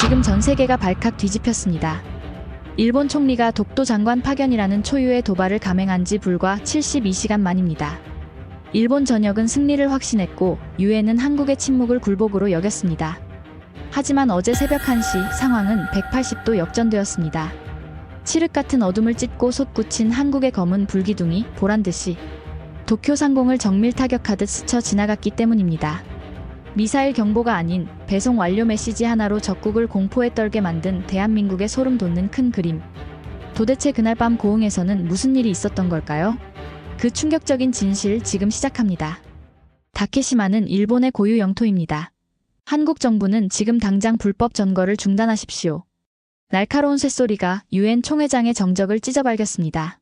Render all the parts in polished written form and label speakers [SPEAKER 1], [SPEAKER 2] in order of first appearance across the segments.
[SPEAKER 1] 지금 전 세계가 발칵 뒤집혔습니다. 일본 총리가 독도 장관 파견이라는 초유의 도발을 감행한 지 불과 72시간 만입니다. 일본 전역은 승리를 확신했고 유엔은 한국의 침묵을 굴복으로 여겼습니다. 하지만 어제 새벽 1시 상황은 180도 역전되었습니다. 칠흑 같은 어둠을 찢고 솟구친 한국의 검은 불기둥이 보란듯이 도쿄 상공을 정밀 타격하듯 스쳐 지나갔기 때문입니다. 미사일 경보가 아닌 배송 완료 메시지 하나로 적국을 공포에 떨게 만든 대한민국의 소름 돋는 큰 그림. 도대체 그날 밤 고흥에서는 무슨 일이 있었던 걸까요? 그 충격적인 진실 지금 시작합니다. 다케시마는 일본의 고유 영토입니다. 한국 정부는 지금 당장 불법 점거를 중단하십시오. 날카로운 쇳소리가 유엔 총회장의 정적을 찢어발겼습니다.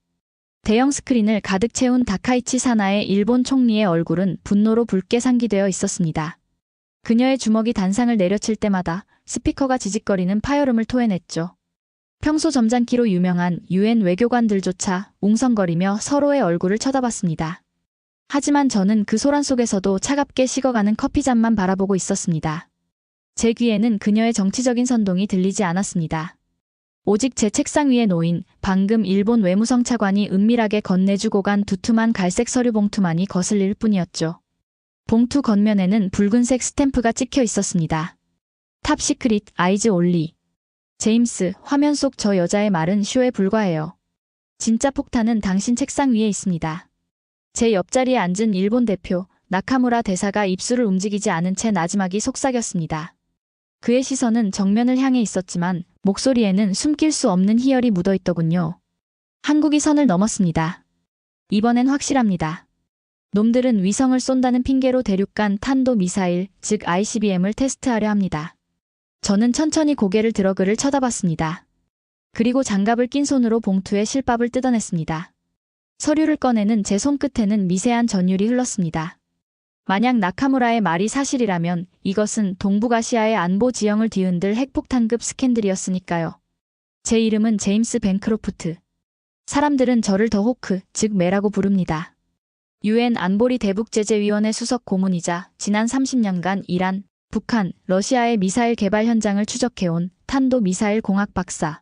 [SPEAKER 1] 대형 스크린을 가득 채운 다카이치 사나의 일본 총리의 얼굴은 분노로 붉게 상기되어 있었습니다. 그녀의 주먹이 단상을 내려칠 때마다 스피커가 지직거리는 파열음을 토해냈죠. 평소 점잖기로 유명한 유엔 외교관들조차 웅성거리며 서로의 얼굴을 쳐다봤습니다. 하지만 저는 그 소란 속에서도 차갑게 식어가는 커피잔만 바라보고 있었습니다. 제 귀에는 그녀의 정치적인 선동이 들리지 않았습니다. 오직 제 책상 위에 놓인 방금 일본 외무성 차관이 은밀하게 건네주고 간 두툼한 갈색 서류 봉투만이 거슬릴 뿐이었죠. 봉투 겉면에는 붉은색 스탬프가 찍혀 있었습니다. 탑 시크릿 아이즈 올리. 제임스, 화면 속 저 여자의 말은 쇼에 불과해요. 진짜 폭탄은 당신 책상 위에 있습니다. 제 옆자리에 앉은 일본 대표 나카무라 대사가 입술을 움직이지 않은 채 나지막이 속삭였습니다. 그의 시선은 정면을 향해 있었지만 목소리에는 숨길 수 없는 희열이 묻어있더군요. 한국이 선을 넘었습니다. 이번엔 확실합니다. 놈들은 위성을 쏜다는 핑계로 대륙간 탄도 미사일, 즉 ICBM을 테스트하려 합니다. 저는 천천히 고개를 들어 그를 쳐다봤습니다. 그리고 장갑을 낀 손으로 봉투에 실밥을 뜯어냈습니다. 서류를 꺼내는 제 손끝에는 미세한 전율이 흘렀습니다. 만약 나카무라의 말이 사실이라면 이것은 동북아시아의 안보 지형을 뒤흔들 핵폭탄급 스캔들이었으니까요. 제 이름은 제임스 벤크로프트. 사람들은 저를 더 호크, 즉 매라고 부릅니다. 유엔 안보리 대북제재위원회 수석 고문이자 지난 30년간 이란, 북한, 러시아의 미사일 개발 현장을 추적해온 탄도 미사일 공학 박사.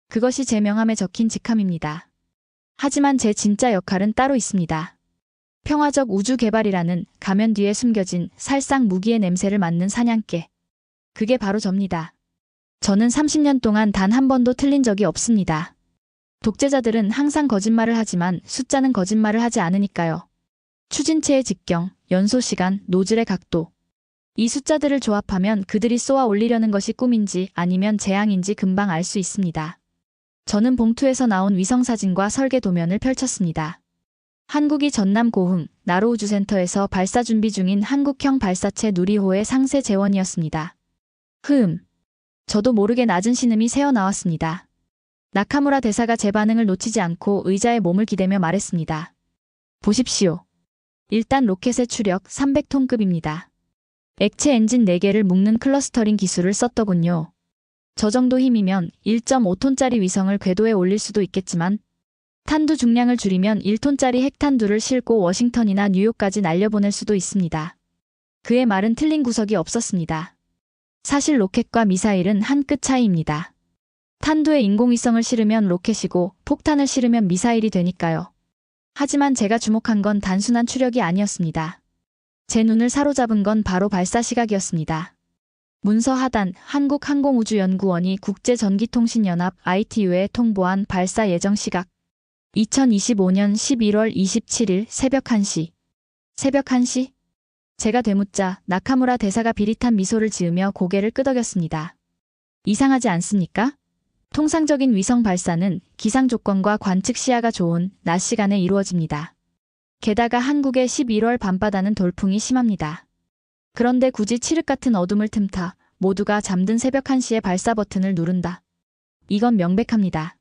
[SPEAKER 1] 그것이 제 명함에 적힌 직함입니다. 하지만 제 진짜 역할은 따로 있습니다. 평화적 우주 개발이라는 가면 뒤에 숨겨진 살상 무기의 냄새를 맡는 사냥개. 그게 바로 접니다. 저는 30년 동안 단 한 번도 틀린 적이 없습니다. 독재자들은 항상 거짓말을 하지만 숫자는 거짓말을 하지 않으니까요. 추진체의 직경, 연소시간, 노즐의 각도. 이 숫자들을 조합하면 그들이 쏘아 올리려는 것이 꿈인지 아니면 재앙인지 금방 알 수 있습니다. 저는 봉투에서 나온 위성사진과 설계 도면을 펼쳤습니다. 한국이 전남 고흥 나로우주센터에서 발사 준비 중인 한국형 발사체 누리호의 상세 재원이었습니다. 저도 모르게 낮은 신음이 새어나왔습니다. 나카무라 대사가 제 반응을 놓치지 않고 의자에 몸을 기대며 말했습니다. 보십시오. 일단 로켓의 추력 300톤급입니다. 액체 엔진 4개를 묶는 클러스터링 기술을 썼더군요. 저 정도 힘이면 1.5톤짜리 위성을 궤도에 올릴 수도 있겠지만 탄두 중량을 줄이면 1톤짜리 핵탄두를 싣고 워싱턴이나 뉴욕까지 날려보낼 수도 있습니다. 그의 말은 틀린 구석이 없었습니다. 사실 로켓과 미사일은 한 끗 차이입니다. 탄두에 인공위성을 실으면 로켓이고 폭탄을 실으면 미사일이 되니까요. 하지만 제가 주목한 건 단순한 추력이 아니었습니다. 제 눈을 사로잡은 건 바로 발사 시각이었습니다. 문서 하단 한국항공우주연구원이 국제전기통신연합 ITU에 통보한 발사 예정 시각 2025년 11월 27일 새벽 1시. 새벽 1시? 제가 되묻자 나카무라 대사가 비릿한 미소를 지으며 고개를 끄덕였습니다. 이상하지 않습니까? 통상적인 위성 발사는 기상 조건과 관측 시야가 좋은 낮 시간에 이루어집니다. 게다가 한국의 11월 밤바다는 돌풍이 심합니다. 그런데 굳이 칠흑 같은 어둠을 틈타 모두가 잠든 새벽 1시에 발사 버튼을 누른다. 이건 명백합니다.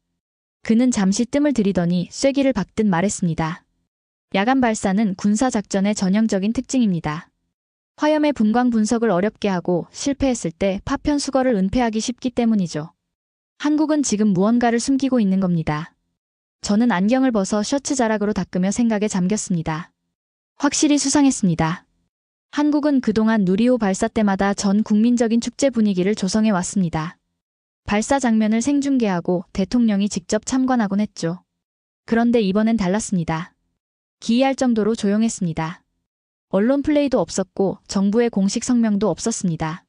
[SPEAKER 1] 그는 잠시 뜸을 들이더니 쐐기를 박듯 말했습니다. 야간 발사는 군사작전의 전형적인 특징입니다. 화염의 분광 분석을 어렵게 하고 실패했을 때 파편 수거를 은폐하기 쉽기 때문이죠. 한국은 지금 무언가를 숨기고 있는 겁니다. 저는 안경을 벗어 셔츠 자락으로 닦으며 생각에 잠겼습니다. 확실히 수상했습니다. 한국은 그동안 누리호 발사 때마다 전 국민적인 축제 분위기를 조성해 왔습니다. 발사 장면을 생중계하고 대통령이 직접 참관하곤 했죠. 그런데 이번엔 달랐습니다. 기이할 정도로 조용했습니다. 언론 플레이도 없었고 정부의 공식 성명도 없었습니다.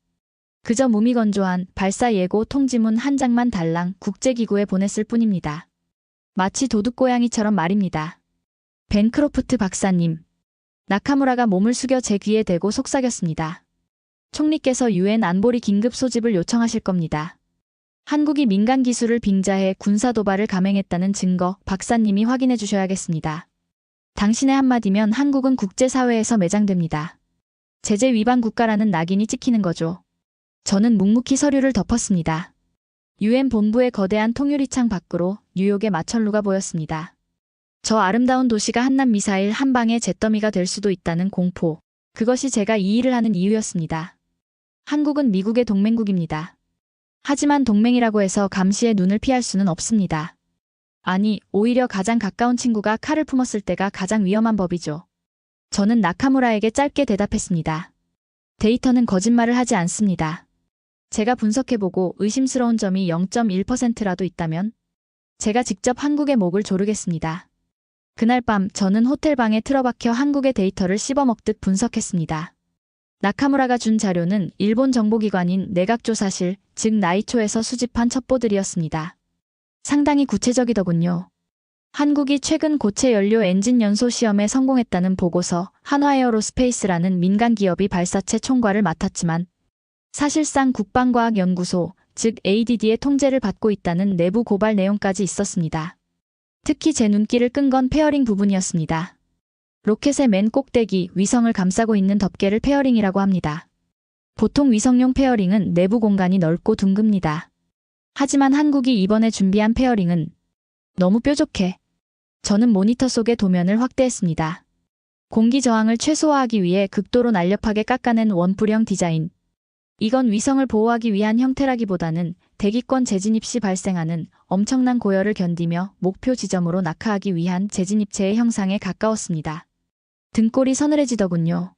[SPEAKER 1] 그저 무미건조한 발사 예고 통지문 한 장만 달랑 국제기구에 보냈을 뿐입니다. 마치 도둑고양이처럼 말입니다. 벤크로프트 박사님. 나카무라가 몸을 숙여 제 귀에 대고 속삭였습니다. 총리께서 유엔 안보리 긴급 소집을 요청하실 겁니다. 한국이 민간 기술을 빙자해 군사 도발을 감행했다는 증거 박사님이 확인해 주셔야겠습니다. 당신의 한마디면 한국은 국제사회에서 매장됩니다. 제재 위반 국가라는 낙인이 찍히는 거죠. 저는 묵묵히 서류를 덮었습니다. 유엔 본부의 거대한 통유리창 밖으로 뉴욕의 마천루가 보였습니다. 저 아름다운 도시가 한남미사일 한 방의 잿더미가 될 수도 있다는 공포. 그것이 제가 이 일을 하는 이유였습니다. 한국은 미국의 동맹국입니다. 하지만 동맹이라고 해서 감시의 눈을 피할 수는 없습니다. 아니, 오히려 가장 가까운 친구가 칼을 품었을 때가 가장 위험한 법이죠. 저는 나카무라에게 짧게 대답했습니다. 데이터는 거짓말을 하지 않습니다. 제가 분석해보고 의심스러운 점이 0.1%라도 있다면 제가 직접 한국의 목을 조르겠습니다. 그날 밤 저는 호텔 방에 틀어박혀 한국의 데이터를 씹어먹듯 분석했습니다. 나카무라가 준 자료는 일본 정보기관인 내각조사실, 즉 나이초에서 수집한 첩보들이었습니다. 상당히 구체적이더군요. 한국이 최근 고체 연료 엔진 연소 시험에 성공했다는 보고서, 한화에어로스페이스라는 민간 기업이 발사체 총괄을 맡았지만 사실상 국방과학연구소, 즉 ADD의 통제를 받고 있다는 내부 고발 내용까지 있었습니다. 특히 제 눈길을 끈 건 페어링 부분이었습니다. 로켓의 맨 꼭대기, 위성을 감싸고 있는 덮개를 페어링이라고 합니다. 보통 위성용 페어링은 내부 공간이 넓고 둥급니다. 하지만 한국이 이번에 준비한 페어링은 너무 뾰족해. 저는 모니터 속의 도면을 확대했습니다. 공기 저항을 최소화하기 위해 극도로 날렵하게 깎아낸 원뿔형 디자인. 이건 위성을 보호하기 위한 형태라기보다는 대기권 재진입 시 발생하는 엄청난 고열을 견디며 목표 지점으로 낙하하기 위한 재진입체의 형상에 가까웠습니다. 등골이 서늘해지더군요.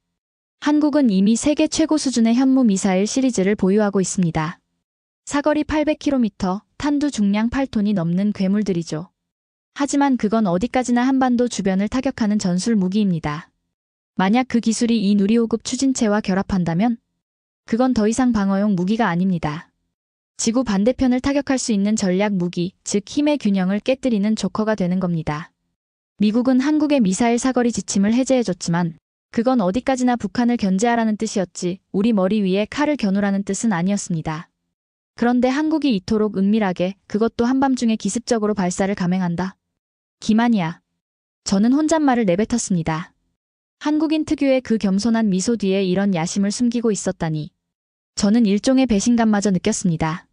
[SPEAKER 1] 한국은 이미 세계 최고 수준의 현무 미사일 시리즈를 보유하고 있습니다. 사거리 800km, 탄두 중량 8톤이 넘는 괴물들이죠. 하지만 그건 어디까지나 한반도 주변을 타격하는 전술 무기입니다. 만약 그 기술이 이 누리호급 추진체와 결합한다면 그건 더 이상 방어용 무기가 아닙니다. 지구 반대편을 타격할 수 있는 전략 무기, 즉 힘의 균형을 깨뜨리는 조커가 되는 겁니다. 미국은 한국의 미사일 사거리 지침을 해제해줬지만 그건 어디까지나 북한을 견제하라는 뜻이었지 우리 머리 위에 칼을 겨누라는 뜻은 아니었습니다. 그런데 한국이 이토록 은밀하게, 그것도 한밤중에 기습적으로 발사를 감행한다. 기만이야. 저는 혼잣말을 내뱉었습니다. 한국인 특유의 그 겸손한 미소 뒤에 이런 야심을 숨기고 있었다니. 저는 일종의 배신감마저 느꼈습니다.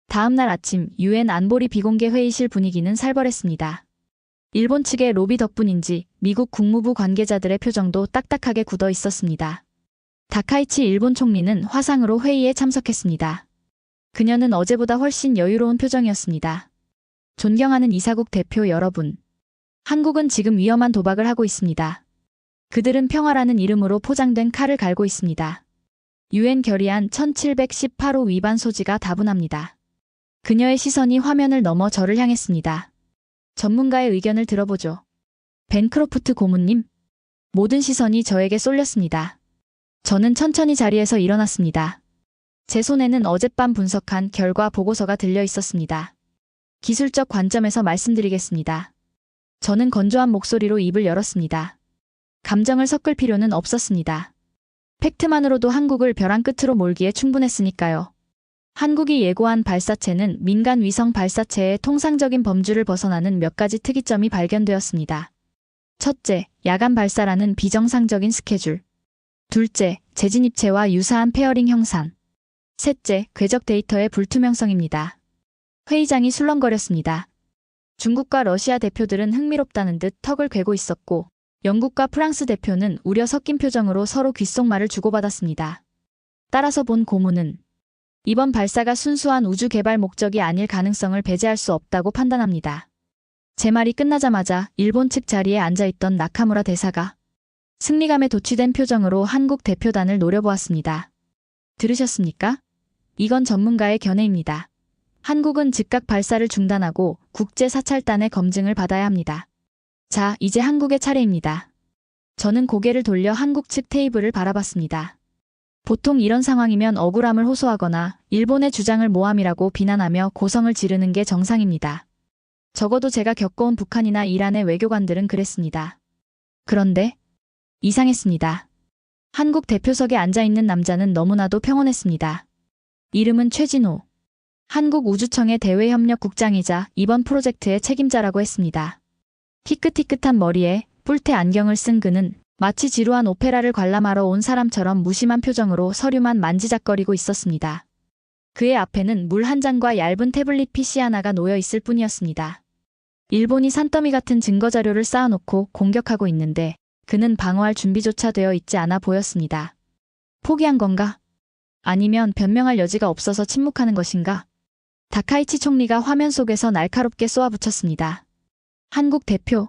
[SPEAKER 1] 다음 날 아침 유엔 안보리 비공개 회의실 분위기는 살벌했습니다. 일본 측의 로비 덕분인지 미국 국무부 관계자들의 표정도 딱딱하게 굳어 있었습니다. 다카이치 일본 총리는 화상으로 회의에 참석했습니다. 그녀는 어제보다 훨씬 여유로운 표정이었습니다. 존경하는 이사국 대표 여러분. 한국은 지금 위험한 도박을 하고 있습니다. 그들은 평화라는 이름으로 포장된 칼을 갈고 있습니다. 유엔 결의안 1718호 위반 소지가 다분합니다. 그녀의 시선이 화면을 넘어 저를 향했습니다. 전문가의 의견을 들어보죠. 벤크로프트 고문님. 모든 시선이 저에게 쏠렸습니다. 저는 천천히 자리에서 일어났습니다. 제 손에는 어젯밤 분석한 결과 보고서가 들려 있었습니다. 기술적 관점에서 말씀드리겠습니다. 저는 건조한 목소리로 입을 열었습니다. 감정을 섞을 필요는 없었습니다. 팩트만으로도 한국을 벼랑 끝으로 몰기에 충분했으니까요. 한국이 예고한 발사체는 민간 위성 발사체의 통상적인 범주를 벗어나는 몇 가지 특이점이 발견되었습니다. 첫째, 야간 발사라는 비정상적인 스케줄. 둘째, 재진입체와 유사한 페어링 형상. 셋째, 궤적 데이터의 불투명성입니다. 회의장이 술렁거렸습니다. 중국과 러시아 대표들은 흥미롭다는 듯 턱을 괴고 있었고 영국과 프랑스 대표는 우려 섞인 표정으로 서로 귓속말을 주고받았습니다. 따라서 본 고문은 이번 발사가 순수한 우주 개발 목적이 아닐 가능성을 배제할 수 없다고 판단합니다. 제 말이 끝나자마자 일본 측 자리에 앉아있던 나카무라 대사가 승리감에 도취된 표정으로 한국 대표단을 노려보았습니다. 들으셨습니까? 이건 전문가의 견해입니다. 한국은 즉각 발사를 중단하고 국제사찰단의 검증을 받아야 합니다. 자, 이제 한국의 차례입니다. 저는 고개를 돌려 한국 측 테이블을 바라봤습니다. 보통 이런 상황이면 억울함을 호소하거나 일본의 주장을 모함이라고 비난하며 고성을 지르는 게 정상입니다. 적어도 제가 겪어온 북한이나 이란의 외교관들은 그랬습니다. 그런데 이상했습니다. 한국 대표석에 앉아있는 남자는 너무나도 평온했습니다. 이름은 최진호. 한국우주청의 대외협력국장이자 이번 프로젝트의 책임자라고 했습니다. 희끗희끗한 머리에 뿔테 안경을 쓴 그는 마치 지루한 오페라를 관람하러 온 사람처럼 무심한 표정으로 서류만 만지작거리고 있었습니다. 그의 앞에는 물 한 잔과 얇은 태블릿 PC 하나가 놓여 있을 뿐이었습니다. 일본이 산더미 같은 증거자료를 쌓아놓고 공격하고 있는데 그는 방어할 준비조차 되어 있지 않아 보였습니다. 포기한 건가? 아니면 변명할 여지가 없어서 침묵하는 것인가? 다카이치 총리가 화면 속에서 날카롭게 쏘아붙였습니다. 한국 대표,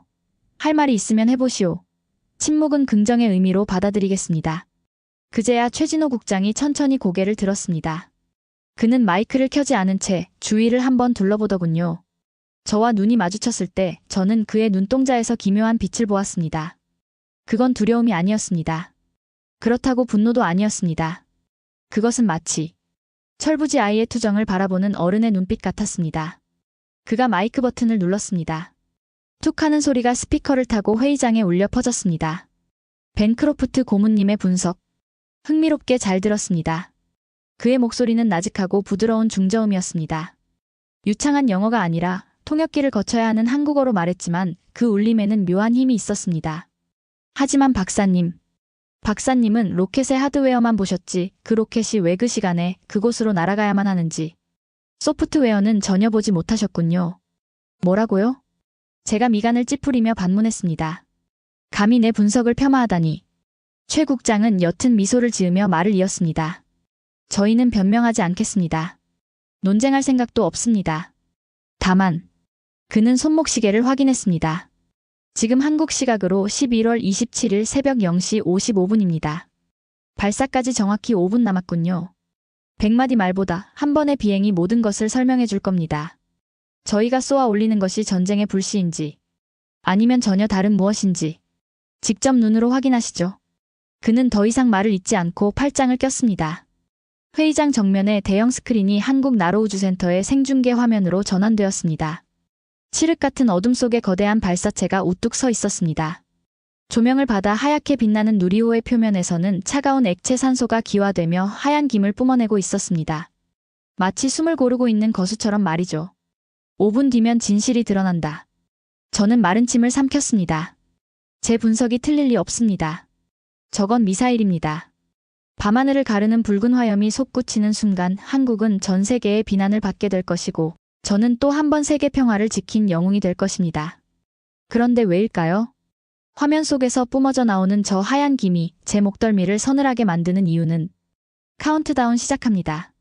[SPEAKER 1] 할 말이 있으면 해보시오. 침묵은 긍정의 의미로 받아들이겠습니다. 그제야 최진호 국장이 천천히 고개를 들었습니다. 그는 마이크를 켜지 않은 채 주위를 한번 둘러보더군요. 저와 눈이 마주쳤을 때 저는 그의 눈동자에서 기묘한 빛을 보았습니다. 그건 두려움이 아니었습니다. 그렇다고 분노도 아니었습니다. 그것은 마치 철부지 아이의 투정을 바라보는 어른의 눈빛 같았습니다. 그가 마이크 버튼을 눌렀습니다. 툭 하는 소리가 스피커를 타고 회의장에 울려 퍼졌습니다. 벤크로프트 고문님의 분석. 흥미롭게 잘 들었습니다. 그의 목소리는 나직하고 부드러운 중저음이었습니다. 유창한 영어가 아니라 통역기를 거쳐야 하는 한국어로 말했지만 그 울림에는 묘한 힘이 있었습니다. 하지만 박사님은 로켓의 하드웨어만 보셨지 그 로켓이 왜 그 시간에 그곳으로 날아가야만 하는지 소프트웨어는 전혀 보지 못하셨군요. 뭐라고요? 제가 미간을 찌푸리며 반문했습니다. 감히 내 분석을 폄하하다니. 최 국장은 옅은 미소를 지으며 말을 이었습니다. 저희는 변명하지 않겠습니다. 논쟁할 생각도 없습니다. 다만 그는 손목시계를 확인했습니다. 지금 한국 시각으로 11월 27일 새벽 0시 55분입니다. 발사까지 정확히 5분 남았군요. 100마디 말보다 한 번의 비행이 모든 것을 설명해 줄 겁니다. 저희가 쏘아 올리는 것이 전쟁의 불씨인지 아니면 전혀 다른 무엇인지 직접 눈으로 확인하시죠. 그는 더 이상 말을 잇지 않고 팔짱을 꼈습니다. 회의장 정면에 대형 스크린이 한국 나로우주센터의 생중계 화면으로 전환되었습니다. 칠흑 같은 어둠 속에 거대한 발사체가 우뚝 서 있었습니다. 조명을 받아 하얗게 빛나는 누리호의 표면에서는 차가운 액체 산소가 기화되며 하얀 김을 뿜어내고 있었습니다. 마치 숨을 고르고 있는 거수처럼 말이죠. 5분 뒤면 진실이 드러난다. 저는 마른 침을 삼켰습니다. 제 분석이 틀릴 리 없습니다. 저건 미사일입니다. 밤하늘을 가르는 붉은 화염이 솟구치는 순간 한국은 전 세계의 비난을 받게 될 것이고 저는 또 한 번 세계 평화를 지킨 영웅이 될 것입니다. 그런데 왜일까요? 화면 속에서 뿜어져 나오는 저 하얀 김이 제 목덜미를 서늘하게 만드는 이유는 카운트다운 시작합니다.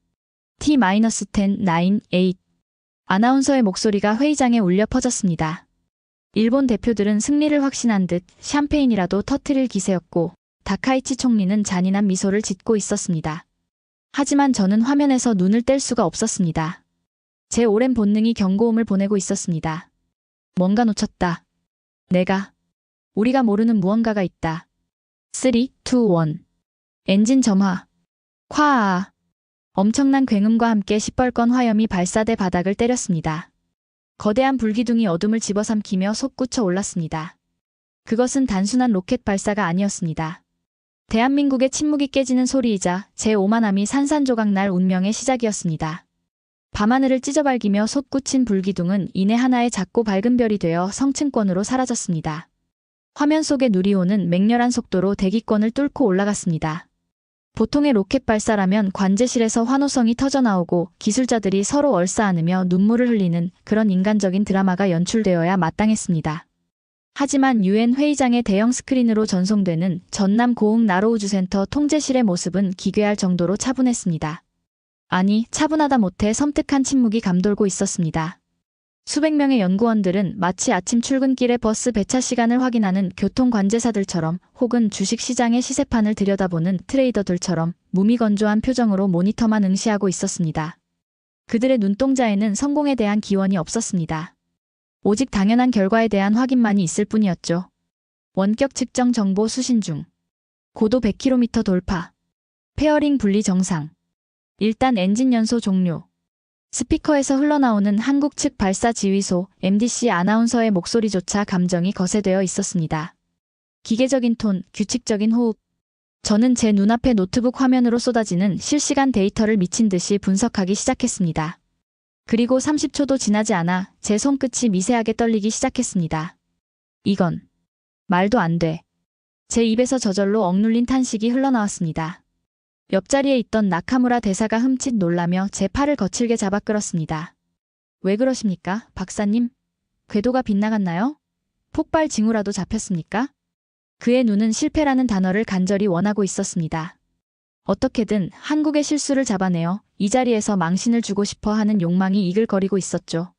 [SPEAKER 1] T-10, 9, 8. 아나운서의 목소리가 회의장에 울려 퍼졌습니다. 일본 대표들은 승리를 확신한 듯 샴페인이라도 터트릴 기세였고 다카이치 총리는 잔인한 미소를 짓고 있었습니다. 하지만 저는 화면에서 눈을 뗄 수가 없었습니다. 제 오랜 본능이 경고음을 보내고 있었습니다. 뭔가 놓쳤다. 우리가 모르는 무언가가 있다. 3, 2, 1. 엔진 점화. 콰아. 엄청난 굉음과 함께 시뻘건 화염이 발사대 바닥을 때렸습니다. 거대한 불기둥이 어둠을 집어삼키며 솟구쳐 올랐습니다. 그것은 단순한 로켓 발사가 아니었습니다. 대한민국의 침묵이 깨지는 소리이자 제 오만함이 산산조각 날 운명의 시작이었습니다. 밤하늘을 찢어발기며 솟구친 불기둥은 이내 하나의 작고 밝은 별이 되어 성층권으로 사라졌습니다. 화면 속의 누리호는 맹렬한 속도로 대기권을 뚫고 올라갔습니다. 보통의 로켓 발사라면 관제실에서 환호성이 터져나오고 기술자들이 서로 얼싸안으며 눈물을 흘리는 그런 인간적인 드라마가 연출되어야 마땅했습니다. 하지만 유엔 회의장의 대형 스크린으로 전송되는 전남 고흥 나로우주센터 통제실의 모습은 기괴할 정도로 차분했습니다. 아니, 차분하다 못해 섬뜩한 침묵이 감돌고 있었습니다. 수백 명의 연구원들은 마치 아침 출근길의 버스 배차 시간을 확인하는 교통관제사들처럼 혹은 주식시장의 시세판을 들여다보는 트레이더들처럼 무미건조한 표정으로 모니터만 응시하고 있었습니다. 그들의 눈동자에는 성공에 대한 기원이 없었습니다. 오직 당연한 결과에 대한 확인만이 있을 뿐이었죠. 원격 측정 정보 수신 중. 고도 100km 돌파. 페어링 분리 정상. 일단 엔진 연소 종료. 스피커에서 흘러나오는 한국 측 발사 지휘소 MDC 아나운서의 목소리조차 감정이 거세되어 있었습니다. 기계적인 톤, 규칙적인 호흡. 저는 제 눈앞의 노트북 화면으로 쏟아지는 실시간 데이터를 미친 듯이 분석하기 시작했습니다. 그리고 30초도 지나지 않아 제 손끝이 미세하게 떨리기 시작했습니다. 이건 말도 안 돼. 제 입에서 저절로 억눌린 탄식이 흘러나왔습니다. 옆자리에 있던 나카무라 대사가 흠칫 놀라며 제 팔을 거칠게 잡아 끌었습니다. 왜 그러십니까, 박사님? 궤도가 빗나갔나요? 폭발 징후라도 잡혔습니까? 그의 눈은 실패라는 단어를 간절히 원하고 있었습니다. 어떻게든 한국의 실수를 잡아내어 이 자리에서 망신을 주고 싶어 하는 욕망이 이글거리고 있었죠.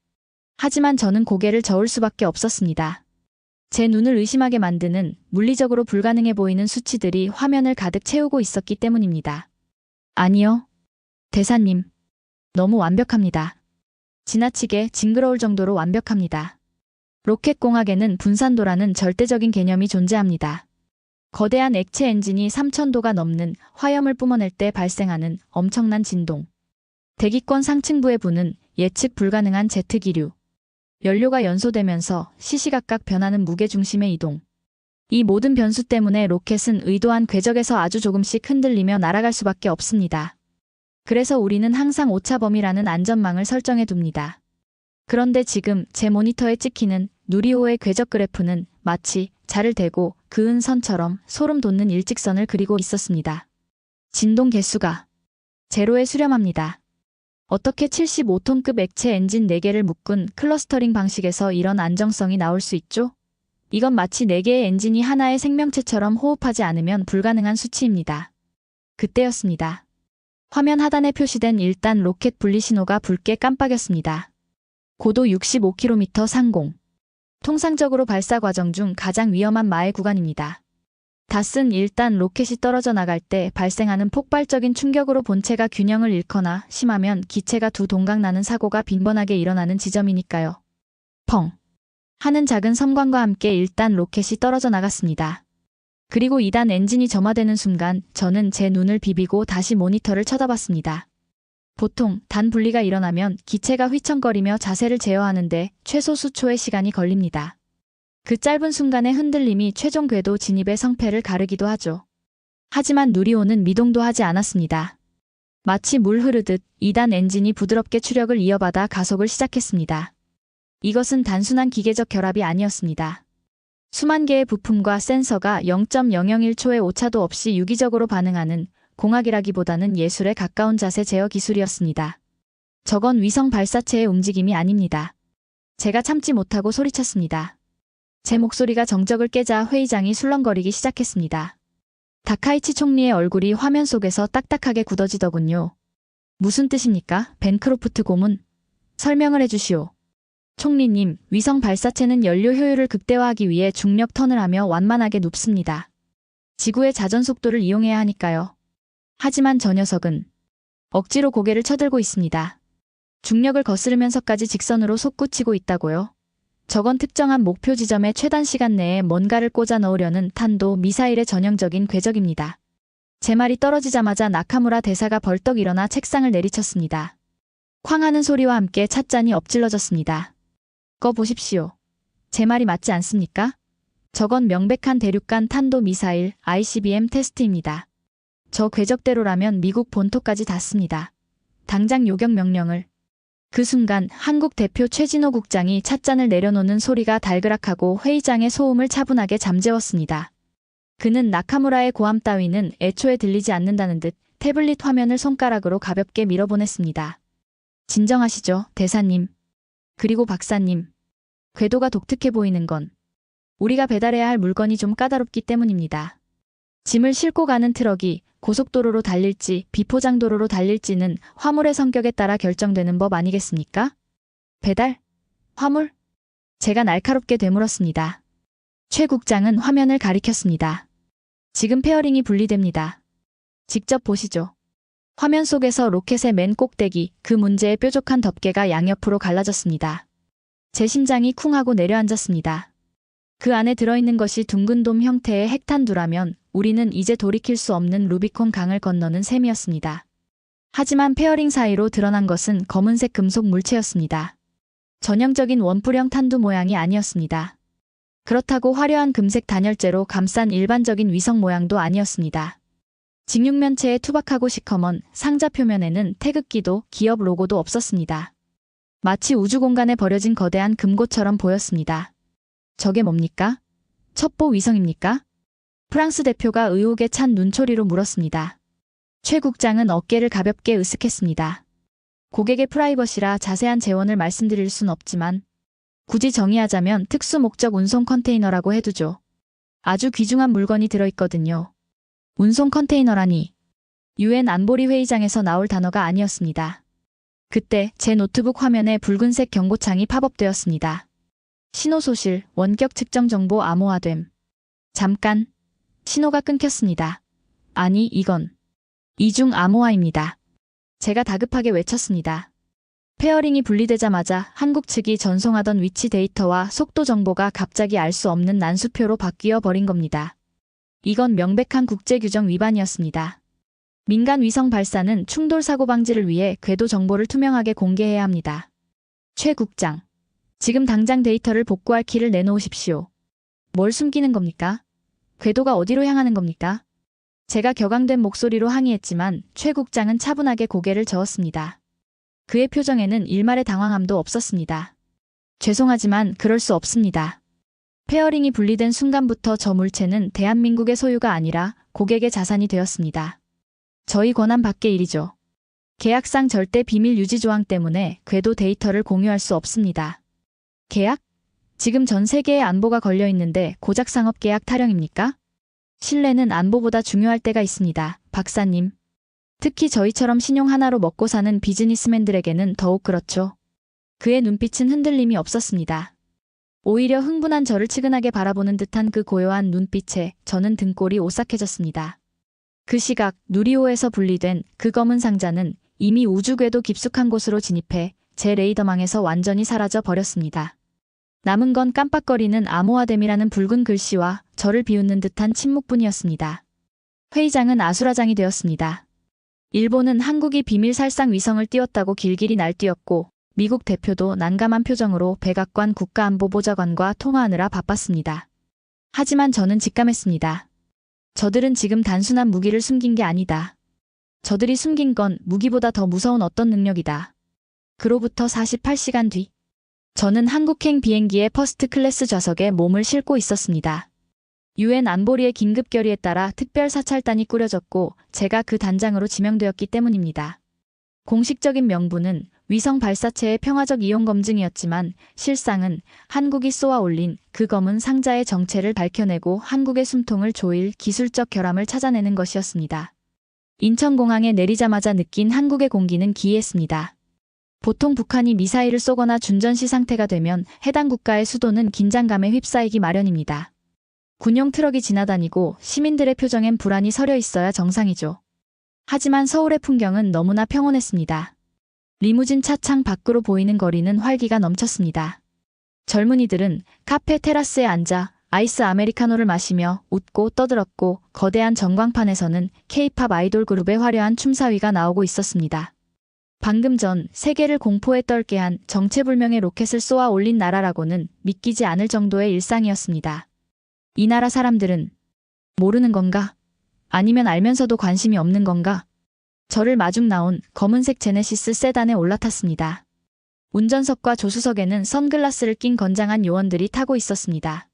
[SPEAKER 1] 하지만 저는 고개를 저을 수밖에 없었습니다. 제 눈을 의심하게 만드는 물리적으로 불가능해 보이는 수치들이 화면을 가득 채우고 있었기 때문입니다. 아니요. 대사님. 너무 완벽합니다. 지나치게 징그러울 정도로 완벽합니다. 로켓공학에는 분산도라는 절대적인 개념이 존재합니다. 거대한 액체 엔진이 3000도가 넘는 화염을 뿜어낼 때 발생하는 엄청난 진동. 대기권 상층부에 부는 예측 불가능한 제트기류. 연료가 연소되면서 시시각각 변하는 무게중심의 이동. 이 모든 변수 때문에 로켓은 의도한 궤적에서 아주 조금씩 흔들리며 날아갈 수밖에 없습니다. 그래서 우리는 항상 오차범위라는 안전망을 설정해 둡니다. 그런데 지금 제 모니터에 찍히는 누리호의 궤적 그래프는 마치 자를 대고 그은 선처럼 소름 돋는 일직선을 그리고 있었습니다. 진동 개수가 제로에 수렴합니다. 어떻게 75톤급 액체 엔진 4개를 묶은 클러스터링 방식에서 이런 안정성이 나올 수 있죠? 이건 마치 4개의 엔진이 하나의 생명체처럼 호흡하지 않으면 불가능한 수치입니다. 그때였습니다. 화면 하단에 표시된 1단 로켓 분리 신호가 붉게 깜빡였습니다. 고도 65km 상공. 통상적으로 발사 과정 중 가장 위험한 마의 구간입니다. 닷슨 1단 로켓이 떨어져 나갈 때 발생하는 폭발적인 충격으로 본체가 균형을 잃거나 심하면 기체가 두 동강 나는 사고가 빈번하게 일어나는 지점이니까요. 펑! 하는 작은 섬광과 함께 1단 로켓이 떨어져 나갔습니다. 그리고 2단 엔진이 점화되는 순간 저는 제 눈을 비비고 다시 모니터를 쳐다봤습니다. 보통 단 분리가 일어나면 기체가 휘청거리며 자세를 제어하는데 최소 수초의 시간이 걸립니다. 그 짧은 순간의 흔들림이 최종 궤도 진입의 성패를 가르기도 하죠. 하지만 누리호는 미동도 하지 않았습니다. 마치 물 흐르듯 2단 엔진이 부드럽게 추력을 이어받아 가속을 시작했습니다. 이것은 단순한 기계적 결합이 아니었습니다. 수만 개의 부품과 센서가 0.001초의 오차도 없이 유기적으로 반응하는 공학이라기보다는 예술에 가까운 자세 제어 기술이었습니다. 저건 위성 발사체의 움직임이 아닙니다. 제가 참지 못하고 소리쳤습니다. 제 목소리가 정적을 깨자 회의장이 술렁거리기 시작했습니다. 다카이치 총리의 얼굴이 화면 속에서 딱딱하게 굳어지더군요. 무슨 뜻입니까? 벤크로프트 고문. 설명을 해주시오. 총리님, 위성 발사체는 연료 효율을 극대화하기 위해 중력 턴을 하며 완만하게 눕습니다. 지구의 자전 속도를 이용해야 하니까요. 하지만 저 녀석은 억지로 고개를 쳐들고 있습니다. 중력을 거스르면서까지 직선으로 솟구치고 있다고요? 저건 특정한 목표 지점의 최단 시간 내에 뭔가를 꽂아 넣으려는 탄도 미사일의 전형적인 궤적입니다. 제 말이 떨어지자마자 나카무라 대사가 벌떡 일어나 책상을 내리쳤습니다. 쾅 하는 소리와 함께 찻잔이 엎질러졌습니다. 꺼 보십시오. 제 말이 맞지 않습니까? 저건 명백한 대륙간 탄도 미사일 ICBM 테스트입니다. 저 궤적대로라면 미국 본토까지 닿습니다. 당장 요격 명령을. 그 순간 한국 대표 최진호 국장이 찻잔을 내려놓는 소리가 달그락하고 회의장의 소음을 차분하게 잠재웠습니다. 그는 나카무라의 고함 따위는 애초에 들리지 않는다는 듯 태블릿 화면을 손가락으로 가볍게 밀어보냈습니다. 진정하시죠, 대사님. 그리고 박사님. 궤도가 독특해 보이는 건 우리가 배달해야 할 물건이 좀 까다롭기 때문입니다. 짐을 싣고 가는 트럭이 고속도로로 달릴지 비포장도로로 달릴지는 화물의 성격에 따라 결정되는 법 아니겠습니까? 배달? 화물? 제가 날카롭게 되물었습니다. 최 국장은 화면을 가리켰습니다. 지금 페어링이 분리됩니다. 직접 보시죠. 화면 속에서 로켓의 맨 꼭대기, 그 문제의 뾰족한 덮개가 양옆으로 갈라졌습니다. 제 심장이 쿵 하고 내려앉았습니다. 그 안에 들어있는 것이 둥근 돔 형태의 핵탄두라면 우리는 이제 돌이킬 수 없는 루비콘 강을 건너는 셈이었습니다. 하지만 페어링 사이로 드러난 것은 검은색 금속 물체였습니다. 전형적인 원뿔형 탄두 모양이 아니었습니다. 그렇다고 화려한 금색 단열재로 감싼 일반적인 위성 모양도 아니었습니다. 직육면체의 투박하고 시커먼 상자 표면에는 태극기도 기업 로고도 없었습니다. 마치 우주 공간에 버려진 거대한 금고처럼 보였습니다. 저게 뭡니까? 첩보 위성입니까? 프랑스 대표가 의혹에 찬 눈초리로 물었습니다. 최 국장은 어깨를 가볍게 으쓱했습니다. 고객의 프라이버시라 자세한 재원을 말씀드릴 순 없지만 굳이 정의하자면 특수 목적 운송 컨테이너라고 해두죠. 아주 귀중한 물건이 들어있거든요. 운송 컨테이너라니. 유엔 안보리 회의장에서 나올 단어가 아니었습니다. 그때 제 노트북 화면에 붉은색 경고창이 팝업되었습니다. 신호소실, 원격 측정 정보 암호화됨. 잠깐. 신호가 끊겼습니다. 아니, 이건 이중 암호화입니다. 제가 다급하게 외쳤습니다. 페어링이 분리되자마자 한국 측이 전송하던 위치 데이터와 속도 정보가 갑자기 알 수 없는 난수표로 바뀌어 버린 겁니다. 이건 명백한 국제규정 위반이었습니다. 민간 위성 발사는 충돌 사고 방지를 위해 궤도 정보를 투명하게 공개해야 합니다. 최 국장, 지금 당장 데이터를 복구할 키를 내놓으십시오. 뭘 숨기는 겁니까? 궤도가 어디로 향하는 겁니까? 제가 격앙된 목소리로 항의했지만 최 국장은 차분하게 고개를 저었습니다. 그의 표정에는 일말의 당황함도 없었습니다. 죄송하지만 그럴 수 없습니다. 페어링이 분리된 순간부터 저 물체는 대한민국의 소유가 아니라 고객의 자산이 되었습니다. 저희 권한 밖의 일이죠. 계약상 절대 비밀 유지 조항 때문에 궤도 데이터를 공유할 수 없습니다. 계약? 지금 전 세계의 안보가 걸려 있는데 고작 상업 계약 타령입니까? 신뢰는 안보보다 중요할 때가 있습니다, 박사님. 특히 저희처럼 신용 하나로 먹고 사는 비즈니스맨들에게는 더욱 그렇죠. 그의 눈빛은 흔들림이 없었습니다. 오히려 흥분한 저를 측은하게 바라보는 듯한 그 고요한 눈빛에 저는 등골이 오싹해졌습니다. 그 시각 누리호에서 분리된 그 검은 상자는 이미 우주궤도 깊숙한 곳으로 진입해 제 레이더망에서 완전히 사라져 버렸습니다. 남은 건 깜빡거리는 암호화됨이라는 붉은 글씨와 저를 비웃는 듯한 침묵뿐이었습니다. 회의장은 아수라장이 되었습니다. 일본은 한국이 비밀 살상 위성을 띄웠다고 길길이 날뛰었고 미국 대표도 난감한 표정으로 백악관 국가안보보좌관과 통화하느라 바빴습니다. 하지만 저는 직감했습니다. 저들은 지금 단순한 무기를 숨긴 게 아니다. 저들이 숨긴 건 무기보다 더 무서운 어떤 능력이다. 그로부터 48시간 뒤, 저는 한국행 비행기의 퍼스트 클래스 좌석에 몸을 싣고 있었습니다. 유엔 안보리의 긴급 결의에 따라 특별 사찰단이 꾸려졌고 제가 그 단장으로 지명되었기 때문입니다. 공식적인 명분은 위성 발사체의 평화적 이용 검증이었지만 실상은 한국이 쏘아 올린 그 검은 상자의 정체를 밝혀내고 한국의 숨통을 조일 기술적 결함을 찾아내는 것이었습니다. 인천공항에 내리자마자 느낀 한국의 공기는 기이했습니다. 보통 북한이 미사일을 쏘거나 준전시 상태가 되면 해당 국가의 수도는 긴장감에 휩싸이기 마련입니다. 군용 트럭이 지나다니고 시민들의 표정엔 불안이 서려 있어야 정상이죠. 하지만 서울의 풍경은 너무나 평온했습니다. 리무진 차창 밖으로 보이는 거리는 활기가 넘쳤습니다. 젊은이들은 카페 테라스에 앉아 아이스 아메리카노를 마시며 웃고 떠들었고 거대한 전광판에서는 K-팝 아이돌 그룹의 화려한 춤사위가 나오고 있었습니다. 방금 전 세계를 공포에 떨게 한 정체불명의 로켓을 쏘아 올린 나라라고는 믿기지 않을 정도의 일상이었습니다. 이 나라 사람들은 모르는 건가? 아니면 알면서도 관심이 없는 건가? 저를 마중 나온 검은색 제네시스 세단에 올라탔습니다. 운전석과 조수석에는 선글라스를 낀 건장한 요원들이 타고 있었습니다.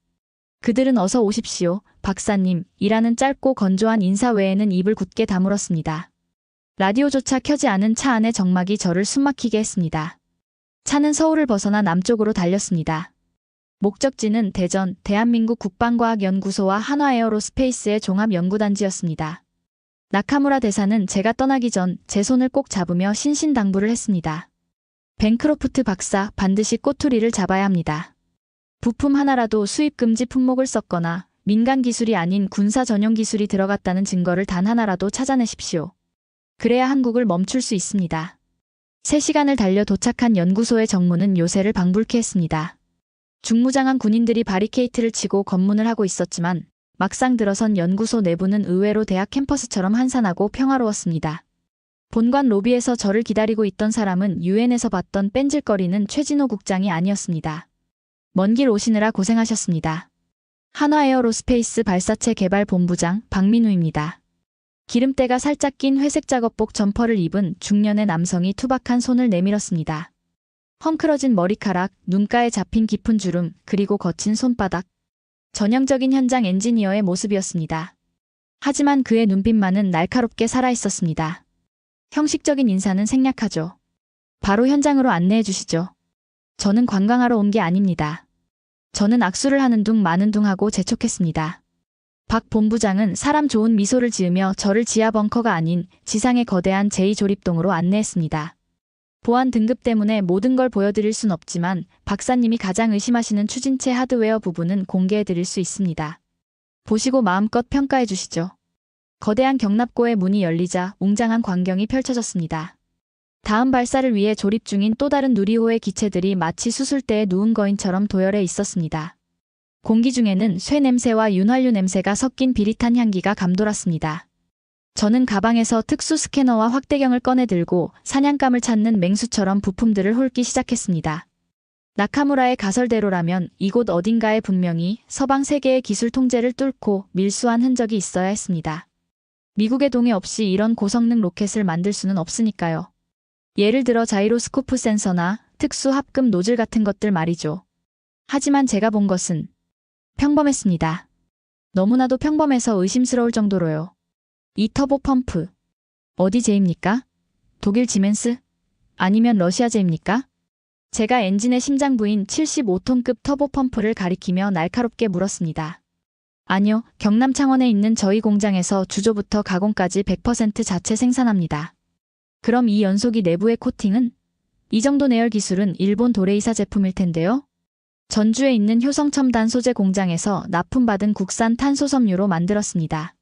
[SPEAKER 1] 그들은 어서 오십시오, 박사님, 이라는 짧고 건조한 인사 외에는 입을 굳게 다물었습니다. 라디오조차 켜지 않은 차 안의 정막이 저를 숨막히게 했습니다. 차는 서울을 벗어나 남쪽으로 달렸습니다. 목적지는 대전 대한민국 국방과학연구소와 한화에어로스페이스의 종합연구단지였습니다. 나카무라 대사는 제가 떠나기 전 제 손을 꼭 잡으며 신신당부를 했습니다. 벤크로프트 박사, 반드시 꼬투리를 잡아야 합니다. 부품 하나라도 수입 금지 품목을 썼거나 민간 기술이 아닌 군사 전용 기술이 들어갔다는 증거를 단 하나라도 찾아내십시오. 그래야 한국을 멈출 수 있습니다. 3시간을 달려 도착한 연구소의 정문은 요새를 방불케 했습니다. 중무장한 군인들이 바리케이트를 치고 검문을 하고 있었지만 막상 들어선 연구소 내부는 의외로 대학 캠퍼스처럼 한산하고 평화로웠습니다. 본관 로비에서 저를 기다리고 있던 사람은 유엔에서 봤던 뺀질거리는 최진호 국장이 아니었습니다. 먼 길 오시느라 고생하셨습니다. 한화에어로스페이스 발사체 개발 본부장 박민우입니다. 기름때가 살짝 낀 회색 작업복 점퍼를 입은 중년의 남성이 투박한 손을 내밀었습니다. 헝클어진 머리카락, 눈가에 잡힌 깊은 주름, 그리고 거친 손바닥. 전형적인 현장 엔지니어의 모습이었습니다. 하지만 그의 눈빛만은 날카롭게 살아있었습니다. 형식적인 인사는 생략하죠. 바로 현장으로 안내해 주시죠. 저는 관광하러 온 게 아닙니다. 저는 악수를 하는 둥 마는 둥 하고 재촉했습니다. 박 본부장은 사람 좋은 미소를 지으며 저를 지하 벙커가 아닌 지상의 거대한 제2조립동으로 안내했습니다. 보안 등급 때문에 모든 걸 보여드릴 순 없지만 박사님이 가장 의심하시는 추진체 하드웨어 부분은 공개해드릴 수 있습니다. 보시고 마음껏 평가해 주시죠. 거대한 경납고의 문이 열리자 웅장한 광경이 펼쳐졌습니다. 다음 발사를 위해 조립 중인 또 다른 누리호의 기체들이 마치 수술대에 누운 거인처럼 도열해 있었습니다. 공기 중에는 쇠 냄새와 윤활유 냄새가 섞인 비릿한 향기가 감돌았습니다. 저는 가방에서 특수 스캐너와 확대경을 꺼내 들고 사냥감을 찾는 맹수처럼 부품들을 훑기 시작했습니다. 나카무라의 가설대로라면 이곳 어딘가에 분명히 서방 세계의 기술 통제를 뚫고 밀수한 흔적이 있어야 했습니다. 미국의 동의 없이 이런 고성능 로켓을 만들 수는 없으니까요. 예를 들어 자이로스코프 센서나 특수 합금 노즐 같은 것들 말이죠. 하지만 제가 본 것은 평범했습니다. 너무나도 평범해서 의심스러울 정도로요. 이 터보 펌프. 어디 제입니까? 독일 지멘스? 아니면 러시아 제입니까? 제가 엔진의 심장부인 75톤급 터보 펌프를 가리키며 날카롭게 물었습니다. 아니요, 경남 창원에 있는 저희 공장에서 주조부터 가공까지 100% 자체 생산합니다. 그럼 이 연소기 내부의 코팅은? 이 정도 내열 기술은 일본 도레이사 제품일 텐데요? 전주에 있는 효성첨단 소재 공장에서 납품받은 국산 탄소섬유로 만들었습니다.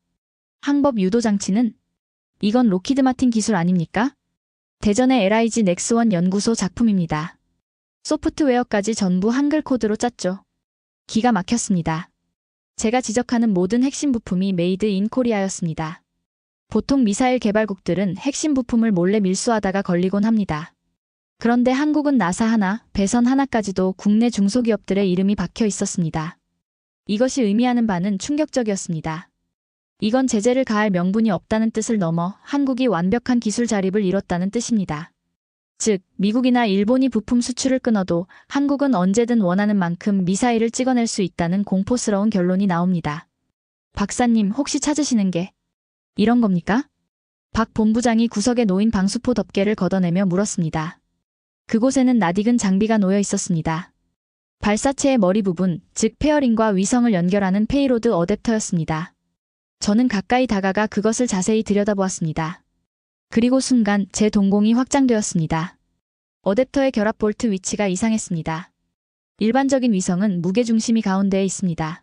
[SPEAKER 1] 항법 유도 장치는? 이건 로키드 마틴 기술 아닙니까? 대전의 LIG 넥스원 연구소 작품입니다. 소프트웨어까지 전부 한글 코드로 짰죠. 기가 막혔습니다. 제가 지적하는 모든 핵심 부품이 메이드 인 코리아였습니다. 보통 미사일 개발국들은 핵심 부품을 몰래 밀수하다가 걸리곤 합니다. 그런데 한국은 나사 하나, 배선 하나까지도 국내 중소기업들의 이름이 박혀 있었습니다. 이것이 의미하는 바는 충격적이었습니다. 이건 제재를 가할 명분이 없다는 뜻을 넘어 한국이 완벽한 기술 자립을 이뤘다는 뜻입니다. 즉, 미국이나 일본이 부품 수출을 끊어도 한국은 언제든 원하는 만큼 미사일을 찍어낼 수 있다는 공포스러운 결론이 나옵니다. 박사님, 혹시 찾으시는 게 이런 겁니까? 박 본부장이 구석에 놓인 방수포 덮개를 걷어내며 물었습니다. 그곳에는 낯익은 장비가 놓여 있었습니다. 발사체의 머리 부분, 즉 페어링과 위성을 연결하는 페이로드 어댑터였습니다. 저는 가까이 다가가 그것을 자세히 들여다보았습니다. 그리고 순간 제 동공이 확장되었습니다. 어댑터의 결합 볼트 위치가 이상했습니다. 일반적인 위성은 무게중심이 가운데에 있습니다.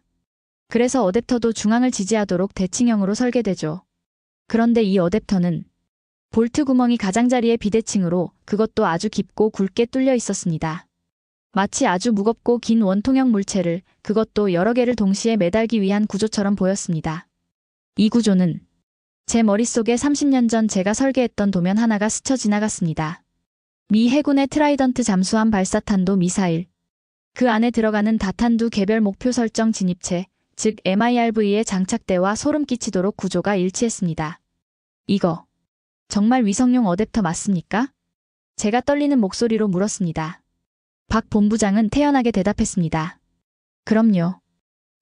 [SPEAKER 1] 그래서 어댑터도 중앙을 지지하도록 대칭형으로 설계되죠. 그런데 이 어댑터는 볼트 구멍이 가장자리의 비대칭으로 그것도 아주 깊고 굵게 뚫려 있었습니다. 마치 아주 무겁고 긴 원통형 물체를 그것도 여러 개를 동시에 매달기 위한 구조처럼 보였습니다. 이 구조는 제 머릿속에 30년 전 제가 설계했던 도면 하나가 스쳐 지나갔습니다. 미 해군의 트라이던트 잠수함 발사탄도 미사일. 그 안에 들어가는 다탄두 개별 목표 설정 진입체, 즉 MIRV의 장착대와 소름 끼치도록 구조가 일치했습니다. 이거 정말 위성용 어댑터 맞습니까? 제가 떨리는 목소리로 물었습니다. 박 본부장은 태연하게 대답했습니다. 그럼요.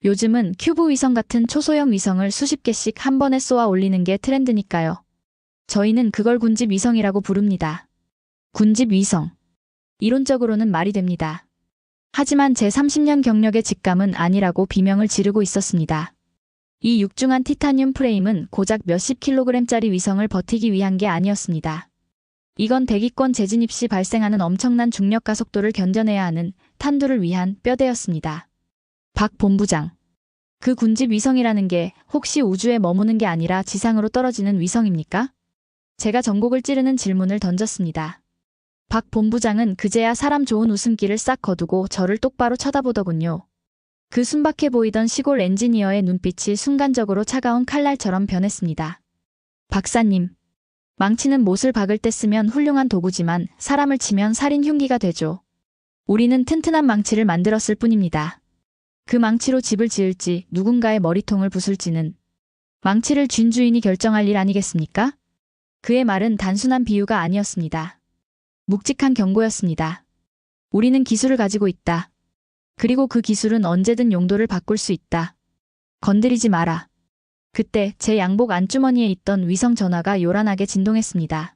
[SPEAKER 1] 요즘은 큐브 위성 같은 초소형 위성을 수십 개씩 한 번에 쏘아 올리는 게 트렌드니까요. 저희는 그걸 군집 위성이라고 부릅니다. 군집 위성. 이론적으로는 말이 됩니다. 하지만 제 30년 경력의 직감은 아니라고 비명을 지르고 있었습니다. 이 육중한 티타늄 프레임은 고작 몇십 킬로그램짜리 위성을 버티기 위한 게 아니었습니다. 이건 대기권 재진입 시 발생하는 엄청난 중력 가속도를 견뎌내야 하는 탄두를 위한 뼈대였습니다. 박 본부장. 그 군집 위성이라는 게 혹시 우주에 머무는 게 아니라 지상으로 떨어지는 위성입니까? 제가 전곡을 찌르는 질문을 던졌습니다. 박 본부장은 그제야 사람 좋은 웃음기를 싹 거두고 저를 똑바로 쳐다보더군요. 그 순박해 보이던 시골 엔지니어의 눈빛이 순간적으로 차가운 칼날처럼 변했습니다. 박사님. 망치는 못을 박을 때 쓰면 훌륭한 도구지만 사람을 치면 살인 흉기가 되죠. 우리는 튼튼한 망치를 만들었을 뿐입니다. 그 망치로 집을 지을지 누군가의 머리통을 부술지는 망치를 쥔 주인이 결정할 일 아니겠습니까? 그의 말은 단순한 비유가 아니었습니다. 묵직한 경고였습니다. 우리는 기술을 가지고 있다. 그리고 그 기술은 언제든 용도를 바꿀 수 있다. 건드리지 마라. 그때 제 양복 안주머니에 있던 위성 전화가 요란하게 진동했습니다.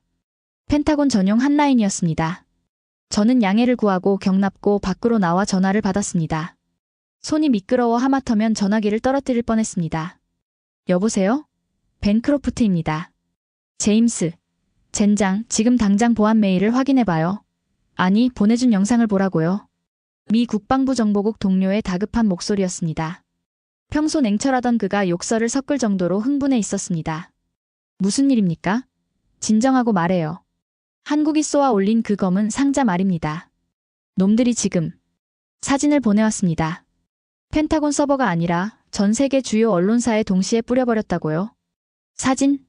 [SPEAKER 1] 펜타곤 전용 핫라인이었습니다. 저는 양해를 구하고 경납고 밖으로 나와 전화를 받았습니다. 손이 미끄러워 하마터면 전화기를 떨어뜨릴 뻔했습니다. 여보세요? 벤크로프트입니다. 제임스. 젠장, 지금 당장 보안 메일을 확인해봐요. 아니, 보내준 영상을 보라고요. 미 국방부 정보국 동료의 다급한 목소리였습니다. 평소 냉철하던 그가 욕설을 섞을 정도로 흥분해 있었습니다. 무슨 일입니까? 진정하고 말해요. 한국이 쏘아 올린 그 검은 상자 말입니다. 놈들이 지금 사진을 보내왔습니다. 펜타곤 서버가 아니라 전 세계 주요 언론사에 동시에 뿌려버렸다고요? 사진?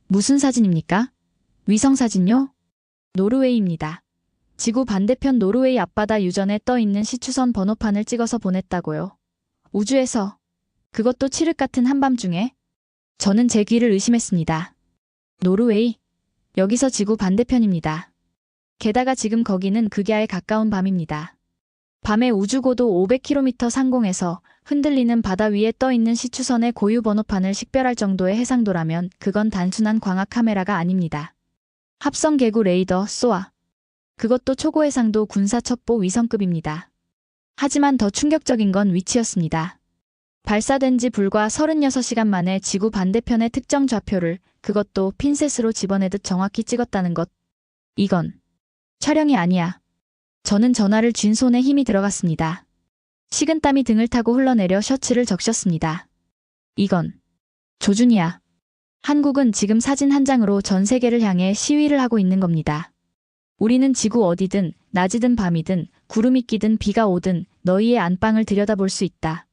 [SPEAKER 1] 무슨 사진입니까? 위성사진요? 노르웨이입니다. 지구 반대편 노르웨이 앞바다 유전에 떠있는 시추선 번호판을 찍어서 보냈다고요. 우주에서. 그것도 칠흑 같은 한밤중에. 저는 제 귀를 의심했습니다. 노르웨이? 여기서 지구 반대편입니다. 게다가 지금 거기는 극야에 가까운 밤입니다. 밤에 우주고도 500km 상공에서 흔들리는 바다 위에 떠있는 시추선의 고유 번호판을 식별할 정도의 해상도라면 그건 단순한 광학 카메라가 아닙니다. 합성 개구 레이더 쏘아. 그것도 초고해상도 군사첩보 위성급입니다. 하지만 더 충격적인 건 위치였습니다. 발사된 지 불과 36시간 만에 지구 반대편의 특정 좌표를 그것도 핀셋으로 집어내듯 정확히 찍었다는 것. 이건 촬영이 아니야. 저는 전화를 쥔 손에 힘이 들어갔습니다. 식은땀이 등을 타고 흘러내려 셔츠를 적셨습니다. 이건 조준이야. 한국은 지금 사진 한 장으로 전 세계를 향해 시위를 하고 있는 겁니다. 우리는 지구 어디든 낮이든 밤이든 구름이 끼든 비가 오든 너희의 안방을 들여다볼 수 있다.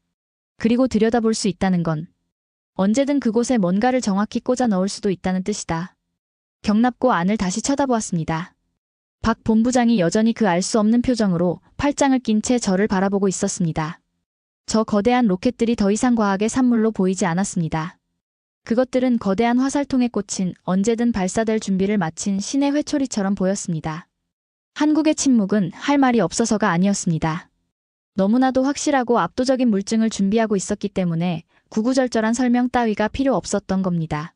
[SPEAKER 1] 그리고 들여다볼 수 있다는 건 언제든 그곳에 뭔가를 정확히 꽂아 넣을 수도 있다는 뜻이다. 경납고 안을 다시 쳐다보았습니다. 박 본부장이 여전히 그 알 수 없는 표정으로 팔짱을 낀 채 저를 바라보고 있었습니다. 저 거대한 로켓들이 더 이상 과학의 산물로 보이지 않았습니다. 그것들은 거대한 화살통에 꽂힌 언제든 발사될 준비를 마친 신의 회초리처럼 보였습니다. 한국의 침묵은 할 말이 없어서가 아니었습니다. 너무나도 확실하고 압도적인 물증을 준비하고 있었기 때문에 구구절절한 설명 따위가 필요 없었던 겁니다.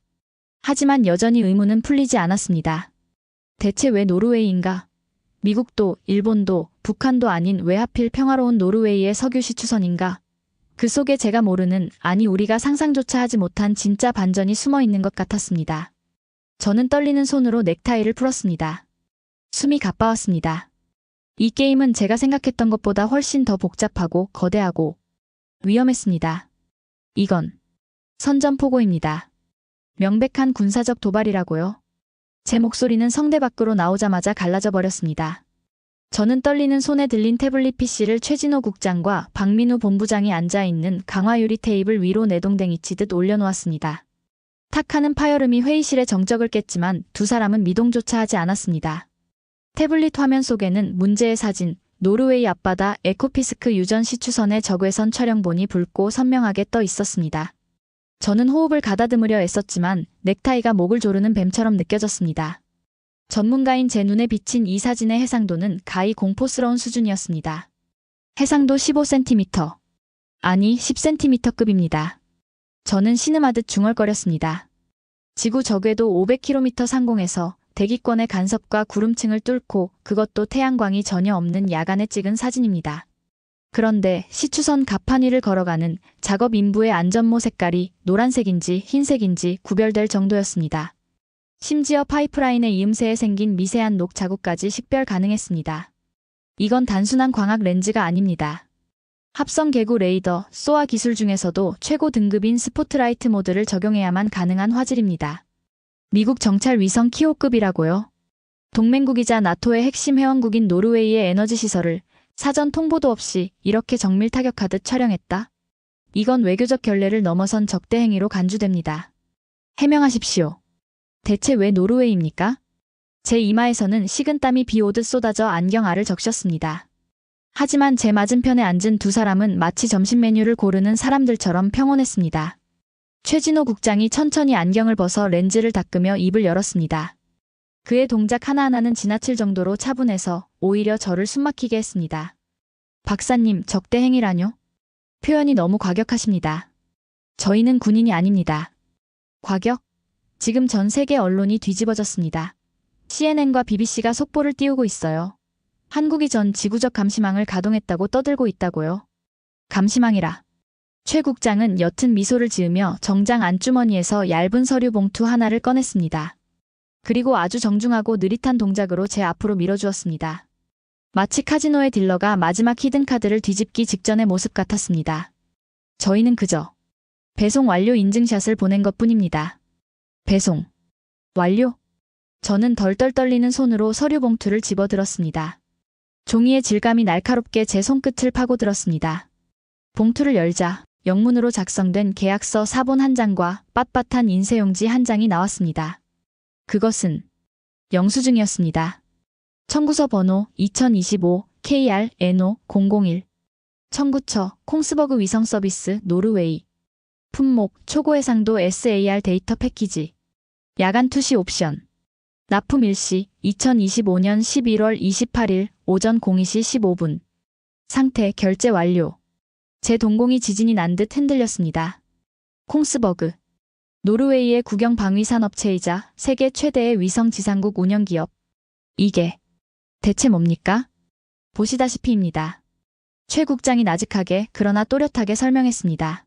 [SPEAKER 1] 하지만 여전히 의문은 풀리지 않았습니다. 대체 왜 노르웨이인가? 미국도, 일본도, 북한도 아닌 왜 하필 평화로운 노르웨이의 석유 시추선인가? 그 속에 제가 모르는, 아니 우리가 상상조차 하지 못한 진짜 반전이 숨어 있는 것 같았습니다. 저는 떨리는 손으로 넥타이를 풀었습니다. 숨이 가빠웠습니다. 이 게임은 제가 생각했던 것보다 훨씬 더 복잡하고 거대하고 위험했습니다. 이건 선전포고입니다. 명백한 군사적 도발이라고요. 제 목소리는 성대 밖으로 나오자마자 갈라져 버렸습니다. 저는 떨리는 손에 들린 태블릿 PC를 최진호 국장과 박민우 본부장이 앉아있는 강화유리 테이블 위로 내동댕이치듯 올려놓았습니다. 탁하는 파열음이 회의실의 정적을 깼지만 두 사람은 미동조차 하지 않았습니다. 태블릿 화면 속에는 문제의 사진, 노르웨이 앞바다 에코피스크 유전 시추선의 적외선 촬영본이 붉고 선명하게 떠 있었습니다. 저는 호흡을 가다듬으려 애썼지만 넥타이가 목을 조르는 뱀처럼 느껴졌습니다. 전문가인 제 눈에 비친 이 사진의 해상도는 가히 공포스러운 수준이었습니다. 해상도 15cm. 아니 10cm급입니다. 저는 신음하듯 중얼거렸습니다. 지구 적외도 500km 상공에서 대기권의 간섭과 구름층을 뚫고 그것도 태양광이 전혀 없는 야간에 찍은 사진입니다. 그런데 시추선 갑판 위를 걸어가는 작업 인부의 안전모 색깔이 노란색인지 흰색인지 구별될 정도였습니다. 심지어 파이프라인의 이음새에 생긴 미세한 녹 자국까지 식별 가능했습니다. 이건 단순한 광학 렌즈가 아닙니다. 합성 개구 레이더, 소아 기술 중에서도 최고 등급인 스포트라이트 모드를 적용해야만 가능한 화질입니다. 미국 정찰 위성 키오급이라고요? 동맹국이자 나토의 핵심 회원국인 노르웨이의 에너지 시설을 사전 통보도 없이 이렇게 정밀 타격하듯 촬영했다? 이건 외교적 결례를 넘어선 적대 행위로 간주됩니다. 해명하십시오. 대체 왜 노르웨이입니까? 제 이마에서는 식은땀이 비 오듯 쏟아져 안경 알을 적셨습니다. 하지만 제 맞은편에 앉은 두 사람은 마치 점심 메뉴를 고르는 사람들처럼 평온했습니다. 최진호 국장이 천천히 안경을 벗어 렌즈를 닦으며 입을 열었습니다. 그의 동작 하나하나는 지나칠 정도로 차분해서 오히려 저를 숨막히게 했습니다. 박사님, 적대 행위라뇨? 표현이 너무 과격하십니다. 저희는 군인이 아닙니다. 과격? 지금 전 세계 언론이 뒤집어졌습니다. CNN과 BBC가 속보를 띄우고 있어요. 한국이 전 지구적 감시망을 가동했다고 떠들고 있다고요. 감시망이라. 최 국장은 옅은 미소를 지으며 정장 안주머니에서 얇은 서류 봉투 하나를 꺼냈습니다. 그리고 아주 정중하고 느릿한 동작으로 제 앞으로 밀어주었습니다. 마치 카지노의 딜러가 마지막 히든카드를 뒤집기 직전의 모습 같았습니다. 저희는 그저 배송 완료 인증샷을 보낸 것뿐입니다. 배송 완료? 저는 덜덜 떨리는 손으로 서류 봉투를 집어들었습니다. 종이의 질감이 날카롭게 제 손끝을 파고들었습니다. 봉투를 열자 영문으로 작성된 계약서 사본 한 장과 빳빳한 인쇄용지 한 장이 나왔습니다. 그것은 영수증이었습니다. 청구서 번호 2025 KR-NO 001 청구처 콩스버그 위성서비스 노르웨이 품목 초고해상도 SAR 데이터 패키지 야간 투시 옵션 납품 일시 2025년 11월 28일 오전 02시 15분 상태 결제 완료. 제 동공이 지진이 난 듯 흔들렸습니다. 콩스버그 노르웨이의 국영 방위산업체이자 세계 최대의 위성 지상국 운영기업. 이게 대체 뭡니까? 보시다시피입니다. 최 국장이 나직하게 그러나 또렷하게 설명했습니다.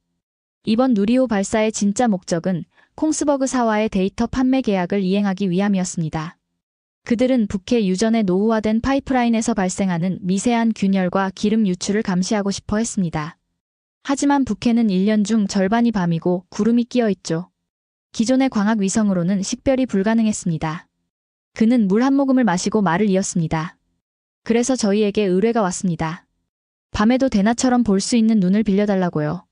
[SPEAKER 1] 이번 누리호 발사의 진짜 목적은 콩스버그사와의 데이터 판매 계약을 이행하기 위함이었습니다. 그들은 북해 유전의 노후화된 파이프라인에서 발생하는 미세한 균열과 기름 유출을 감시하고 싶어 했습니다. 하지만 북해는 1년 중 절반이 밤이고 구름이 끼어 있죠. 기존의 광학 위성으로는 식별이 불가능했습니다. 그는 물 한 모금을 마시고 말을 이었습니다. 그래서 저희에게 의뢰가 왔습니다. 밤에도 대낮처럼 볼 수 있는 눈을 빌려달라고요.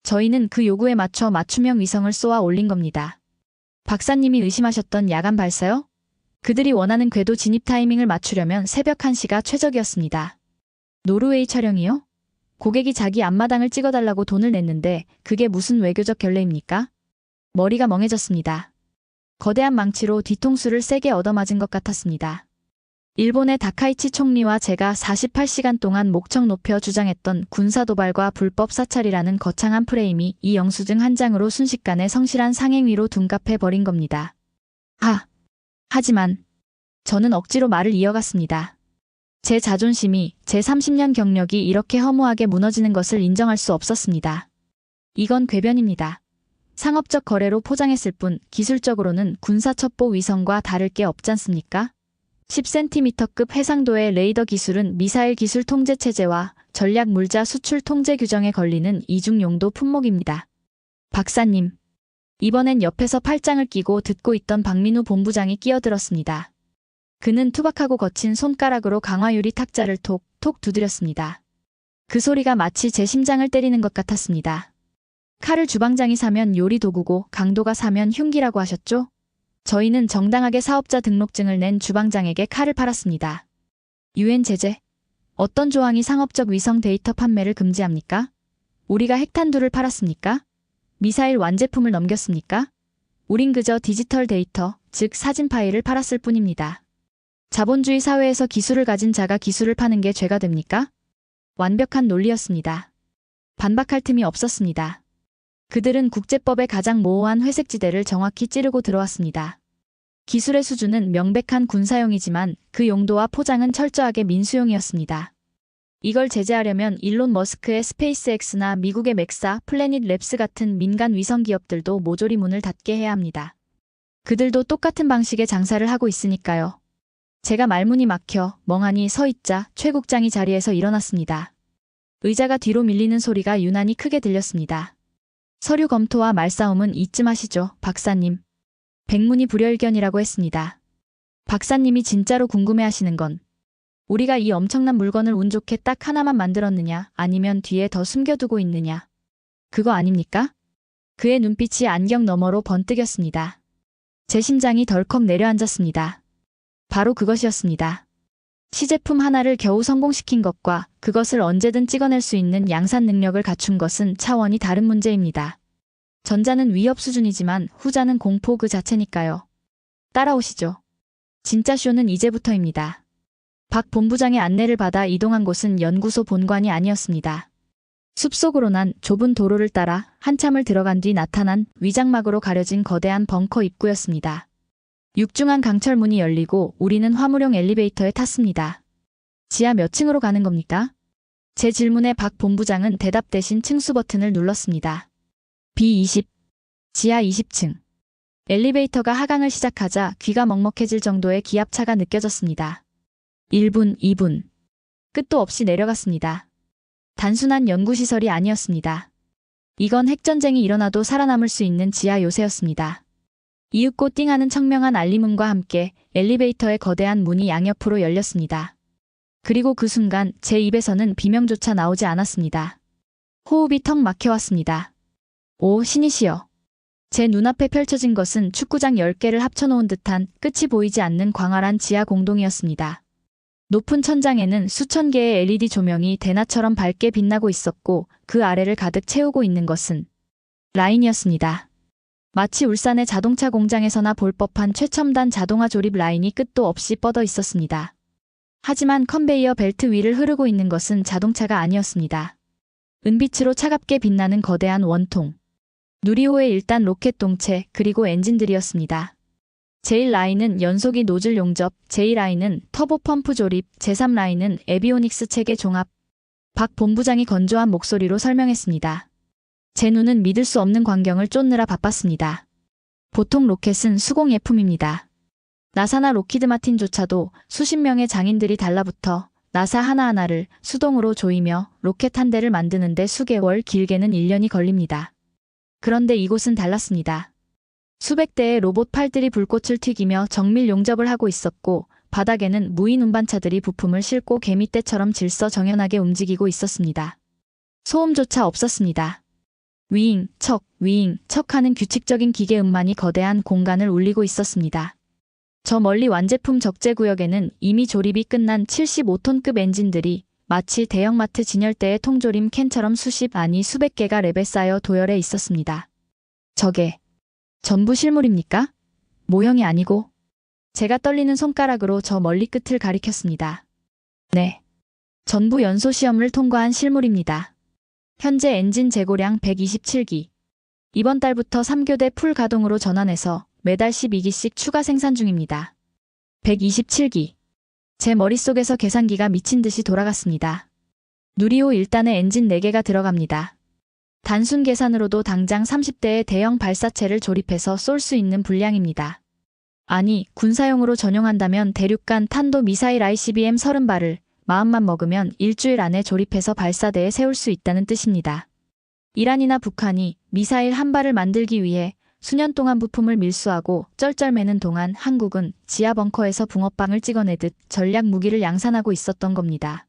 [SPEAKER 1] 저희는 그 요구에 맞춰 맞춤형 위성을 쏘아 올린 겁니다. 박사님이 의심하셨던 야간 발사요? 그들이 원하는 궤도 진입 타이밍을 맞추려면 새벽 1시가 최적이었습니다. 노르웨이 촬영이요? 고객이 자기 앞마당을 찍어달라고 돈을 냈는데 그게 무슨 외교적 결례입니까? 머리가 멍해졌습니다. 거대한 망치로 뒤통수를 세게 얻어맞은 것 같았습니다. 일본의 다카이치 총리와 제가 48시간 동안 목청 높여 주장했던 군사도발과 불법 사찰이라는 거창한 프레임이 이 영수증 한 장으로 순식간에 성실한 상행위로 둔갑해버린 겁니다. 하지만 저는 억지로 말을 이어갔습니다. 제 자존심이 제 30년 경력이 이렇게 허무하게 무너지는 것을 인정할 수 없었습니다. 이건 궤변입니다. 상업적 거래로 포장했을 뿐 기술적으로는 군사첩보 위성과 다를 게 없지 않습니까? 10cm급 해상도의 레이더 기술은 미사일 기술 통제 체제와 전략 물자 수출 통제 규정에 걸리는 이중 용도 품목입니다. 박사님. 이번엔 옆에서 팔짱을 끼고 듣고 있던 박민우 본부장이 끼어들었습니다. 그는 투박하고 거친 손가락으로 강화유리 탁자를 톡톡 두드렸습니다. 그 소리가 마치 제 심장을 때리는 것 같았습니다. 칼을 주방장이 사면 요리 도구고 강도가 사면 흉기라고 하셨죠? 저희는 정당하게 사업자 등록증을 낸 주방장에게 칼을 팔았습니다. UN 제재? 어떤 조항이 상업적 위성 데이터 판매를 금지합니까? 우리가 핵탄두를 팔았습니까? 미사일 완제품을 넘겼습니까? 우린 그저 디지털 데이터, 즉 사진 파일을 팔았을 뿐입니다. 자본주의 사회에서 기술을 가진 자가 기술을 파는 게 죄가 됩니까? 완벽한 논리였습니다. 반박할 틈이 없었습니다. 그들은 국제법의 가장 모호한 회색지대를 정확히 찌르고 들어왔습니다. 기술의 수준은 명백한 군사용이지만 그 용도와 포장은 철저하게 민수용이었습니다. 이걸 제재하려면 일론 머스크의 스페이스X나 미국의 맥사, 플래닛 랩스 같은 민간 위성 기업들도 모조리 문을 닫게 해야 합니다. 그들도 똑같은 방식의 장사를 하고 있으니까요. 제가 말문이 막혀 멍하니 서 있자 최 국장이 자리에서 일어났습니다. 의자가 뒤로 밀리는 소리가 유난히 크게 들렸습니다. 서류 검토와 말싸움은 이쯤 하시죠, 박사님. 백문이 불여일견이라고 했습니다. 박사님이 진짜로 궁금해하시는 건 우리가 이 엄청난 물건을 운 좋게 딱 하나만 만들었느냐 아니면 뒤에 더 숨겨두고 있느냐. 그거 아닙니까? 그의 눈빛이 안경 너머로 번뜩였습니다. 제 심장이 덜컥 내려앉았습니다. 바로 그것이었습니다. 시제품 하나를 겨우 성공시킨 것과 그것을 언제든 찍어낼 수 있는 양산 능력을 갖춘 것은 차원이 다른 문제입니다. 전자는 위협 수준이지만 후자는 공포 그 자체니까요. 따라오시죠. 진짜 쇼는 이제부터입니다. 박 본부장의 안내를 받아 이동한 곳은 연구소 본관이 아니었습니다. 숲속으로 난 좁은 도로를 따라 한참을 들어간 뒤 나타난 위장막으로 가려진 거대한 벙커 입구였습니다. 육중한 강철문이 열리고 우리는 화물용 엘리베이터에 탔습니다. 지하 몇 층으로 가는 겁니까? 제 질문에 박 본부장은 대답 대신 층수 버튼을 눌렀습니다. B20. 지하 20층. 엘리베이터가 하강을 시작하자 귀가 먹먹해질 정도의 기압차가 느껴졌습니다. 1분, 2분. 끝도 없이 내려갔습니다. 단순한 연구시설이 아니었습니다. 이건 핵전쟁이 일어나도 살아남을 수 있는 지하 요새였습니다. 이윽고 띵하는 청명한 알림음과 함께 엘리베이터의 거대한 문이 양옆으로 열렸습니다. 그리고 그 순간 제 입에서는 비명조차 나오지 않았습니다. 호흡이 턱 막혀왔습니다. 오, 신이시여. 제 눈앞에 펼쳐진 것은 축구장 10개를 합쳐놓은 듯한 끝이 보이지 않는 광활한 지하 공동이었습니다. 높은 천장에는 수천 개의 LED 조명이 대낮처럼 밝게 빛나고 있었고 그 아래를 가득 채우고 있는 것은 라인이었습니다. 마치 울산의 자동차 공장에서나 볼 법한 최첨단 자동화 조립 라인이 끝도 없이 뻗어 있었습니다. 하지만 컨베이어 벨트 위를 흐르고 있는 것은 자동차가 아니었습니다. 은빛으로 차갑게 빛나는 거대한 원통. 누리호의 1단 로켓 동체 그리고 엔진들이었습니다. 제1라인은 연소기 노즐 용접, 제2라인은 터보 펌프 조립, 제3라인은 에비오닉스 체계 종합. 박 본부장이 건조한 목소리로 설명했습니다. 제 눈은 믿을 수 없는 광경을 쫓느라 바빴습니다. 보통 로켓은 수공 예품입니다. 나사나 로키드 마틴조차도 수십 명의 장인들이 달라붙어 나사 하나하나를 수동으로 조이며 로켓 한 대를 만드는데 수개월, 길게는 1년이 걸립니다. 그런데 이곳은 달랐습니다. 수백 대의 로봇 팔들이 불꽃을 튀기며 정밀 용접을 하고 있었고 바닥에는 무인 운반차들이 부품을 싣고 개미떼처럼 질서정연하게 움직이고 있었습니다. 소음조차 없었습니다. 위잉, 척, 위잉, 척 하는 규칙적인 기계음만이 거대한 공간을 울리고 있었습니다. 저 멀리 완제품 적재구역에는 이미 조립이 끝난 75톤급 엔진들이 마치 대형마트 진열대의 통조림 캔처럼 수십 아니 수백 개가 랩에 쌓여 도열해 있었습니다. 저게 전부 실물입니까? 모형이 아니고? 제가 떨리는 손가락으로 저 멀리 끝을 가리켰습니다. 네. 전부 연소 시험을 통과한 실물입니다. 현재 엔진 재고량 127기. 이번 달부터 3교대 풀 가동으로 전환해서 매달 12기씩 추가 생산 중입니다. 127기. 제 머릿속에서 계산기가 미친 듯이 돌아갔습니다. 누리호 1단에 엔진 4개가 들어갑니다. 단순 계산으로도 당장 30대의 대형 발사체를 조립해서 쏠 수 있는 분량입니다. 아니, 군사용으로 전용한다면 대륙간 탄도 미사일 ICBM 30발을 마음만 먹으면 일주일 안에 조립해서 발사대에 세울 수 있다는 뜻입니다. 이란이나 북한이 미사일 한 발을 만들기 위해 수년 동안 부품을 밀수하고 쩔쩔매는 동안 한국은 지하 벙커에서 붕어빵을 찍어내듯 전략 무기를 양산하고 있었던 겁니다.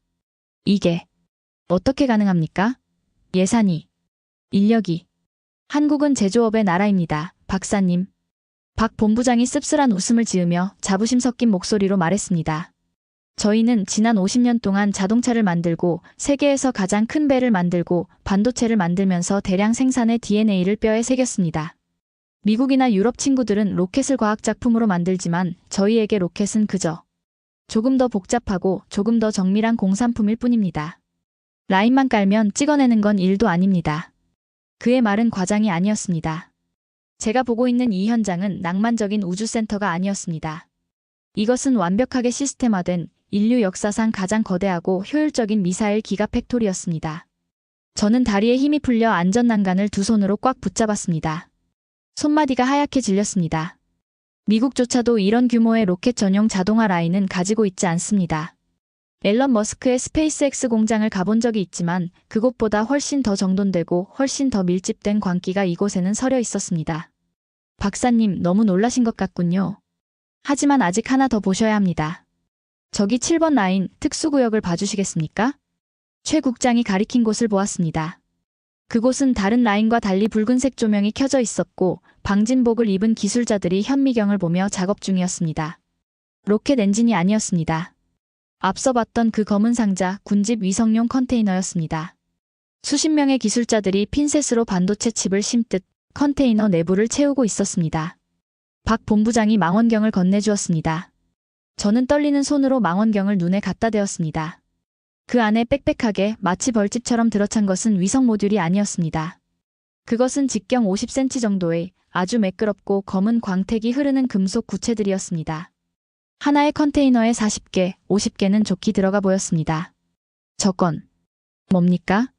[SPEAKER 1] 이게 어떻게 가능합니까? 예산이, 인력이. 한국은 제조업의 나라입니다. 박사님. 박 본부장이 씁쓸한 웃음을 지으며 자부심 섞인 목소리로 말했습니다. 저희는 지난 50년 동안 자동차를 만들고 세계에서 가장 큰 배를 만들고 반도체를 만들면서 대량 생산의 DNA를 뼈에 새겼습니다. 미국이나 유럽 친구들은 로켓을 과학작품으로 만들지만 저희에게 로켓은 그저 조금 더 복잡하고 조금 더 정밀한 공산품일 뿐입니다. 라인만 깔면 찍어내는 건 일도 아닙니다. 그의 말은 과장이 아니었습니다. 제가 보고 있는 이 현장은 낭만적인 우주센터가 아니었습니다. 이것은 완벽하게 시스템화된 인류 역사상 가장 거대하고 효율적인 미사일 기가 팩토리였습니다. 저는 다리에 힘이 풀려 안전난간을 두 손으로 꽉 붙잡았습니다. 손마디가 하얗게 질렸습니다. 미국조차도 이런 규모의 로켓 전용 자동화 라인은 가지고 있지 않습니다. 앨런 머스크의 스페이스X 공장을 가본 적이 있지만 그곳보다 훨씬 더 정돈되고 훨씬 더 밀집된 광기가 이곳에는 서려 있었습니다. 박사님, 너무 놀라신 것 같군요. 하지만 아직 하나 더 보셔야 합니다. 저기 7번 라인 특수구역을 봐주시겠습니까? 최 국장이 가리킨 곳을 보았습니다. 그곳은 다른 라인과 달리 붉은색 조명이 켜져 있었고 방진복을 입은 기술자들이 현미경을 보며 작업 중이었습니다. 로켓 엔진이 아니었습니다. 앞서 봤던 그 검은 상자, 군집 위성용 컨테이너였습니다. 수십 명의 기술자들이 핀셋으로 반도체 칩을 심듯 컨테이너 내부를 채우고 있었습니다. 박 본부장이 망원경을 건네주었습니다. 저는 떨리는 손으로 망원경을 눈에 갖다 대었습니다. 그 안에 빽빽하게 마치 벌집처럼 들어찬 것은 위성 모듈이 아니었습니다. 그것은 직경 50cm 정도의 아주 매끄럽고 검은 광택이 흐르는 금속 구체들이었습니다. 하나의 컨테이너에 40개, 50개는 좋게 들어가 보였습니다. 저건 뭡니까?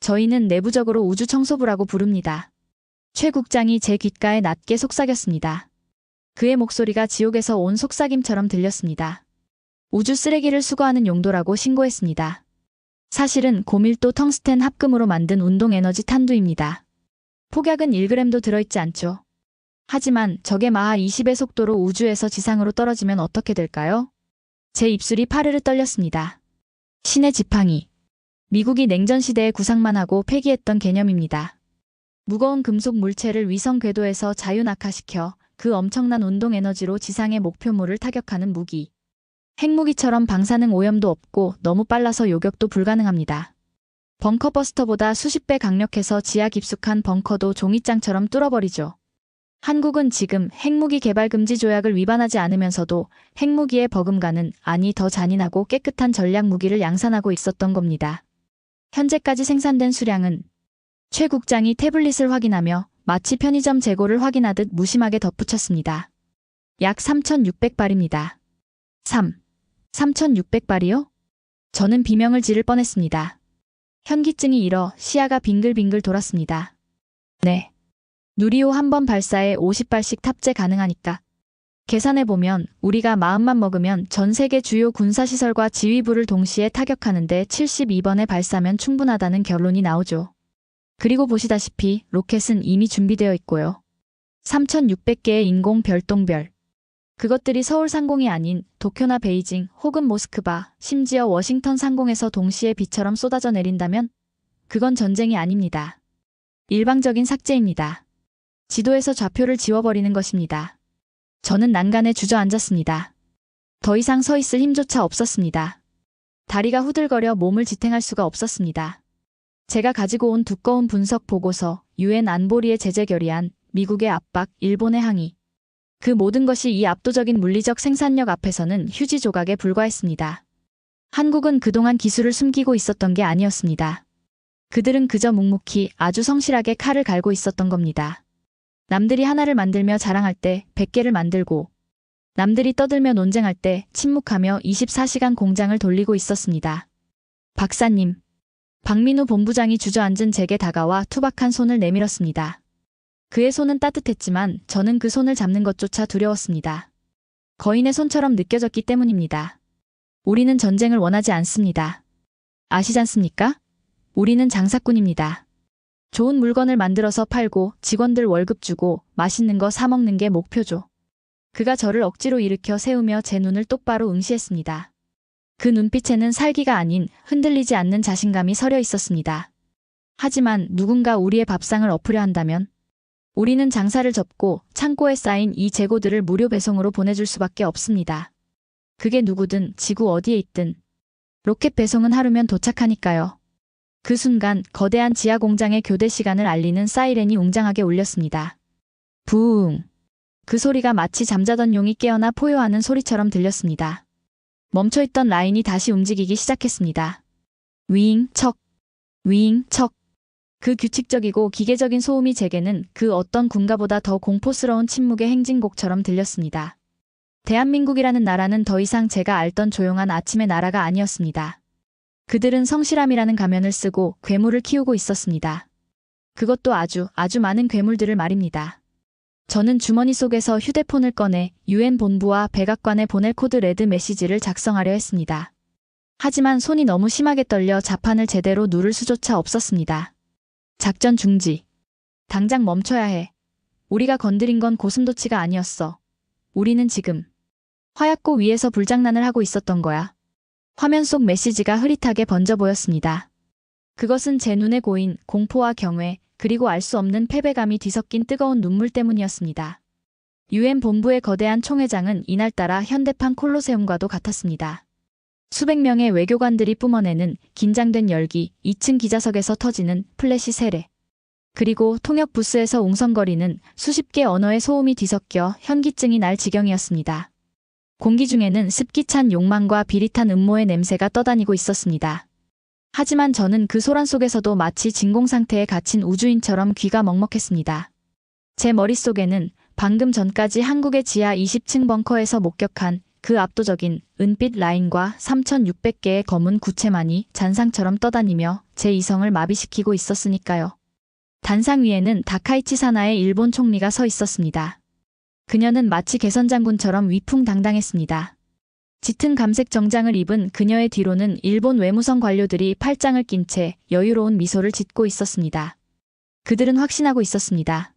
[SPEAKER 1] 저희는 내부적으로 우주청소부라고 부릅니다. 최 국장이 제 귓가에 낮게 속삭였습니다. 그의 목소리가 지옥에서 온 속삭임처럼 들렸습니다. 우주 쓰레기를 수거하는 용도라고 신고했습니다. 사실은 고밀도 텅스텐 합금으로 만든 운동에너지 탄두입니다. 폭약은 1g도 들어있지 않죠. 하지만 적의 마하 20의 속도로 우주에서 지상으로 떨어지면 어떻게 될까요? 제 입술이 파르르 떨렸습니다. 신의 지팡이. 미국이 냉전시대에 구상만 하고 폐기했던 개념입니다. 무거운 금속 물체를 위성 궤도에서 자유낙하시켜 그 엄청난 운동에너지로 지상의 목표물을 타격하는 무기. 핵무기처럼 방사능 오염도 없고 너무 빨라서 요격도 불가능합니다. 벙커버스터보다 수십 배 강력해서 지하 깊숙한 벙커도 종이장처럼 뚫어버리죠. 한국은 지금 핵무기 개발 금지 조약을 위반하지 않으면서도 핵무기의 버금가는 아니 더 잔인하고 깨끗한 전략 무기를 양산하고 있었던 겁니다. 현재까지 생산된 수량은 최 국장이 태블릿을 확인하며 마치 편의점 재고를 확인하듯 무심하게 덧붙였습니다. 약 3,600발입니다. 3,600발이요? 저는 비명을 지를 뻔했습니다. 현기증이 일어 시야가 빙글빙글 돌았습니다. 네. 누리호 한 번 발사에 50발씩 탑재 가능하니까. 계산해보면 우리가 마음만 먹으면 전 세계 주요 군사시설과 지휘부를 동시에 타격하는데 72번의 발사면 충분하다는 결론이 나오죠. 그리고 보시다시피 로켓은 이미 준비되어 있고요. 3,600개의 인공 별똥별. 그것들이 서울 상공이 아닌 도쿄나 베이징 혹은 모스크바, 심지어 워싱턴 상공에서 동시에 비처럼 쏟아져 내린다면 그건 전쟁이 아닙니다. 일방적인 삭제입니다. 지도에서 좌표를 지워버리는 것입니다. 저는 난간에 주저앉았습니다. 더 이상 서 있을 힘조차 없었습니다. 다리가 후들거려 몸을 지탱할 수가 없었습니다. 제가 가지고 온 두꺼운 분석 보고서, 유엔 안보리의 제재 결의안, 미국의 압박, 일본의 항의. 그 모든 것이 이 압도적인 물리적 생산력 앞에서는 휴지 조각에 불과했습니다. 한국은 그동안 기술을 숨기고 있었던 게 아니었습니다. 그들은 그저 묵묵히 아주 성실하게 칼을 갈고 있었던 겁니다. 남들이 하나를 만들며 자랑할 때 100개를 만들고 남들이 떠들며 논쟁할 때 침묵하며 24시간 공장을 돌리고 있었습니다. 박사님. 박민우 본부장이 주저앉은 제게 다가와 투박한 손을 내밀었습니다. 그의 손은 따뜻했지만 저는 그 손을 잡는 것조차 두려웠습니다. 거인의 손처럼 느껴졌기 때문입니다. 우리는 전쟁을 원하지 않습니다. 아시지 않습니까? 우리는 장사꾼입니다. 좋은 물건을 만들어서 팔고 직원들 월급 주고 맛있는 거 사 먹는 게 목표죠. 그가 저를 억지로 일으켜 세우며 제 눈을 똑바로 응시했습니다. 그 눈빛에는 살기가 아닌 흔들리지 않는 자신감이 서려 있었습니다. 하지만 누군가 우리의 밥상을 엎으려 한다면 우리는 장사를 접고 창고에 쌓인 이 재고들을 무료 배송으로 보내줄 수밖에 없습니다. 그게 누구든 지구 어디에 있든 로켓 배송은 하루면 도착하니까요. 그 순간 거대한 지하 공장의 교대 시간을 알리는 사이렌이 웅장하게 울렸습니다. 부웅. 그 소리가 마치 잠자던 용이 깨어나 포효하는 소리처럼 들렸습니다. 멈춰있던 라인이 다시 움직이기 시작했습니다. 윙, 척. 윙, 척. 그 규칙적이고 기계적인 소음이 제게는 그 어떤 군가보다 더 공포스러운 침묵의 행진곡처럼 들렸습니다. 대한민국이라는 나라는 더 이상 제가 알던 조용한 아침의 나라가 아니었습니다. 그들은 성실함이라는 가면을 쓰고 괴물을 키우고 있었습니다. 그것도 아주 많은 괴물들을 말입니다. 저는 주머니 속에서 휴대폰을 꺼내 유엔 본부와 백악관에 보낼 코드 레드 메시지를 작성하려 했습니다. 하지만 손이 너무 심하게 떨려 자판을 제대로 누를 수조차 없었습니다. 작전 중지. 당장 멈춰야 해. 우리가 건드린 건 고슴도치가 아니었어. 우리는 지금 화약고 위에서 불장난을 하고 있었던 거야. 화면 속 메시지가 흐릿하게 번져 보였습니다. 그것은 제 눈에 고인 공포와 경외, 그리고 알 수 없는 패배감이 뒤섞인 뜨거운 눈물 때문이었습니다. 유엔 본부의 거대한 총회장은 이날따라 현대판 콜로세움과도 같았습니다. 수백 명의 외교관들이 뿜어내는 긴장된 열기, 2층 기자석에서 터지는 플래시 세례, 그리고 통역 부스에서 웅성거리는 수십 개 언어의 소음이 뒤섞여 현기증이 날 지경이었습니다. 공기 중에는 습기 찬 욕망과 비릿한 음모의 냄새가 떠다니고 있었습니다. 하지만 저는 그 소란 속에서도 마치 진공 상태에 갇힌 우주인처럼 귀가 먹먹했습니다. 제 머릿속에는 방금 전까지 한국의 지하 20층 벙커에서 목격한 그 압도적인 은빛 라인과 3,600개의 검은 구체만이 잔상처럼 떠다니며 제 이성을 마비시키고 있었으니까요. 단상 위에는 다카이치 사나의 일본 총리가 서 있었습니다. 그녀는 마치 개선장군처럼 위풍당당했습니다. 짙은 감색 정장을 입은 그녀의 뒤로는 일본 외무성 관료들이 팔짱을 낀 채 여유로운 미소를 짓고 있었습니다. 그들은 확신하고 있었습니다.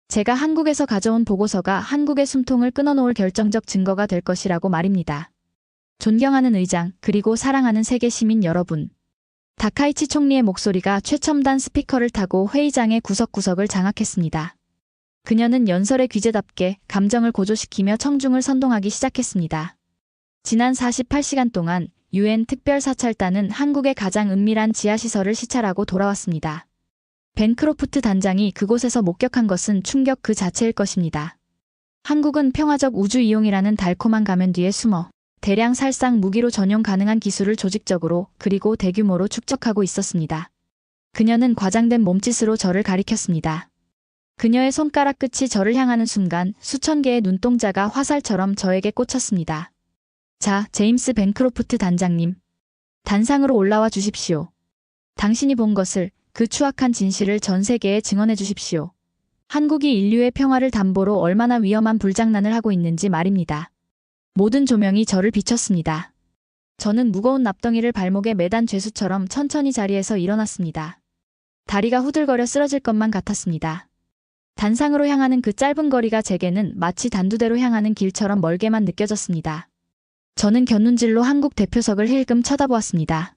[SPEAKER 1] 제가 한국에서 가져온 보고서가 한국의 숨통을 끊어놓을 결정적 증거가 될 것이라고 말입니다. 존경하는 의장, 그리고 사랑하는 세계 시민 여러분. 다카이치 총리의 목소리가 최첨단 스피커를 타고 회의장의 구석구석을 장악했습니다. 그녀는 연설의 귀재답게 감정을 고조시키며 청중을 선동하기 시작했습니다. 지난 48시간 동안 유엔 특별사찰단은 한국의 가장 은밀한 지하시설을 시찰하고 돌아왔습니다. 벤크로프트 단장이 그곳에서 목격한 것은 충격 그 자체일 것입니다. 한국은 평화적 우주 이용이라는 달콤한 가면 뒤에 숨어 대량 살상 무기로 전용 가능한 기술을 조직적으로 그리고 대규모로 축적하고 있었습니다. 그녀는 과장된 몸짓으로 저를 가리켰습니다. 그녀의 손가락 끝이 저를 향하는 순간 수천 개의 눈동자가 화살처럼 저에게 꽂혔습니다. 자, 제임스 벤크로프트 단장님. 단상으로 올라와 주십시오. 당신이 본 것을, 그 추악한 진실을 전 세계에 증언해 주십시오. 한국이 인류의 평화를 담보로 얼마나 위험한 불장난을 하고 있는지 말입니다. 모든 조명이 저를 비췄습니다. 저는 무거운 납덩이를 발목에 매단 죄수처럼 천천히 자리에서 일어났습니다. 다리가 후들거려 쓰러질 것만 같았습니다. 단상으로 향하는 그 짧은 거리가 제게는 마치 단두대로 향하는 길처럼 멀게만 느껴졌습니다. 저는 곁눈질로 한국 대표석을 힐끔 쳐다보았습니다.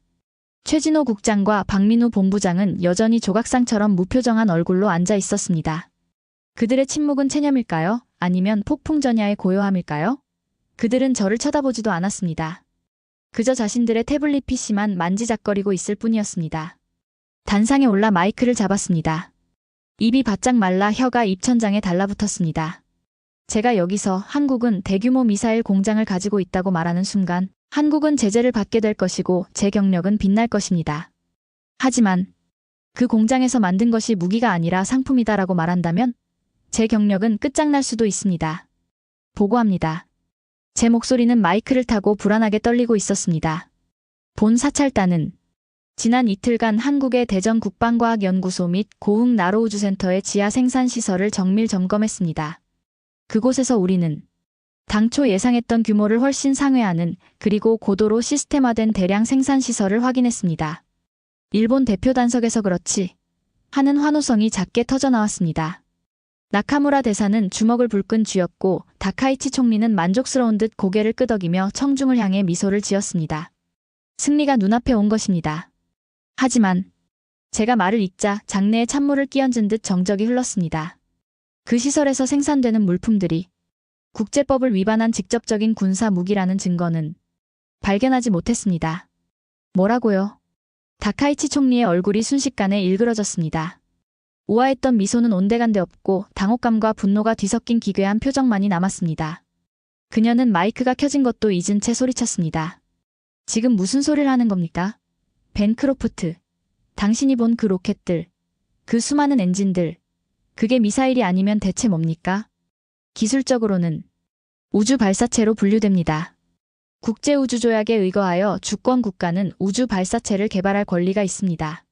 [SPEAKER 1] 최진호 국장과 박민우 본부장은 여전히 조각상처럼 무표정한 얼굴로 앉아 있었습니다. 그들의 침묵은 체념일까요? 아니면 폭풍전야의 고요함일까요? 그들은 저를 쳐다보지도 않았습니다. 그저 자신들의 태블릿 PC만 만지작거리고 있을 뿐이었습니다. 단상에 올라 마이크를 잡았습니다. 입이 바짝 말라 혀가 입천장에 달라붙었습니다. 제가 여기서 한국은 대규모 미사일 공장을 가지고 있다고 말하는 순간 한국은 제재를 받게 될 것이고 제 경력은 빛날 것입니다. 하지만 그 공장에서 만든 것이 무기가 아니라 상품이다라고 말한다면 제 경력은 끝장날 수도 있습니다. 보고합니다. 제 목소리는 마이크를 타고 불안하게 떨리고 있었습니다. 본 사찰단은 지난 이틀간 한국의 대전 국방과학연구소 및 고흥 나로우주센터의 지하 생산시설을 정밀 점검했습니다. 그곳에서 우리는 당초 예상했던 규모를 훨씬 상회하는 그리고 고도로 시스템화된 대량 생산시설을 확인했습니다. 일본 대표 단석에서 그렇지 하는 환호성이 작게 터져나왔습니다. 나카무라 대사는 주먹을 불끈 쥐었고 다카이치 총리는 만족스러운 듯 고개를 끄덕이며 청중을 향해 미소를 지었습니다. 승리가 눈앞에 온 것입니다. 하지만 제가 말을 잇자 장내에 찬물을 끼얹은 듯 정적이 흘렀습니다. 그 시설에서 생산되는 물품들이 국제법을 위반한 직접적인 군사 무기라는 증거는 발견하지 못했습니다. 뭐라고요? 다카이치 총리의 얼굴이 순식간에 일그러졌습니다. 우아했던 미소는 온데간데 없고 당혹감과 분노가 뒤섞인 기괴한 표정만이 남았습니다. 그녀는 마이크가 켜진 것도 잊은 채 소리쳤습니다. 지금 무슨 소리를 하는 겁니까? 벤크로프트, 당신이 본 그 로켓들, 그 수많은 엔진들, 그게 미사일이 아니면 대체 뭡니까? 기술적으로는 우주 발사체로 분류됩니다. 국제우주조약에 의거하여 주권 국가는 우주 발사체를 개발할 권리가 있습니다.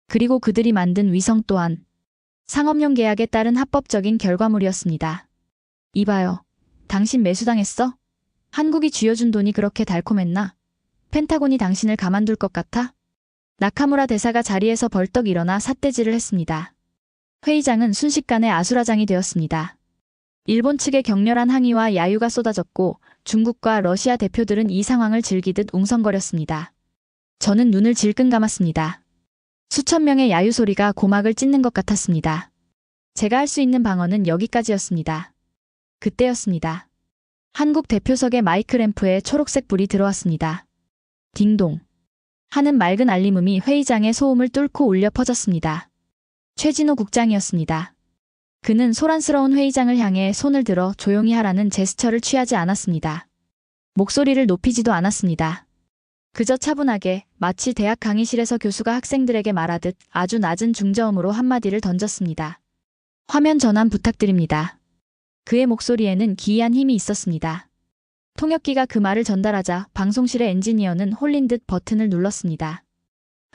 [SPEAKER 1] 그리고 그들이 만든 위성 또한 상업용 계약에 따른 합법적인 결과물이었습니다. 이봐요. 당신 매수당했어? 한국이 쥐어준 돈이 그렇게 달콤했나? 펜타곤이 당신을 가만둘 것 같아? 나카무라 대사가 자리에서 벌떡 일어나 삿대질을 했습니다. 회의장은 순식간에 아수라장이 되었습니다. 일본 측의 격렬한 항의와 야유가 쏟아졌고 중국과 러시아 대표들은 이 상황을 즐기듯 웅성거렸습니다. 저는 눈을 질끈 감았습니다. 수천 명의 야유 소리가 고막을 찢는 것 같았습니다. 제가 할 수 있는 방어는 여기까지였습니다. 그때였습니다. 한국 대표석의 마이크 램프에 초록색 불이 들어왔습니다. 딩동 하는 맑은 알림음이 회의장의 소음을 뚫고 울려 퍼졌습니다. 최진호 국장이었습니다. 그는 소란스러운 회의장을 향해 손을 들어 조용히 하라는 제스처를 취하지 않았습니다. 목소리를 높이지도 않았습니다. 그저 차분하게 마치 대학 강의실에서 교수가 학생들에게 말하듯 아주 낮은 중저음으로 한마디를 던졌습니다. 화면 전환 부탁드립니다. 그의 목소리에는 기이한 힘이 있었습니다. 통역기가 그 말을 전달하자 방송실의 엔지니어는 홀린 듯 버튼을 눌렀습니다.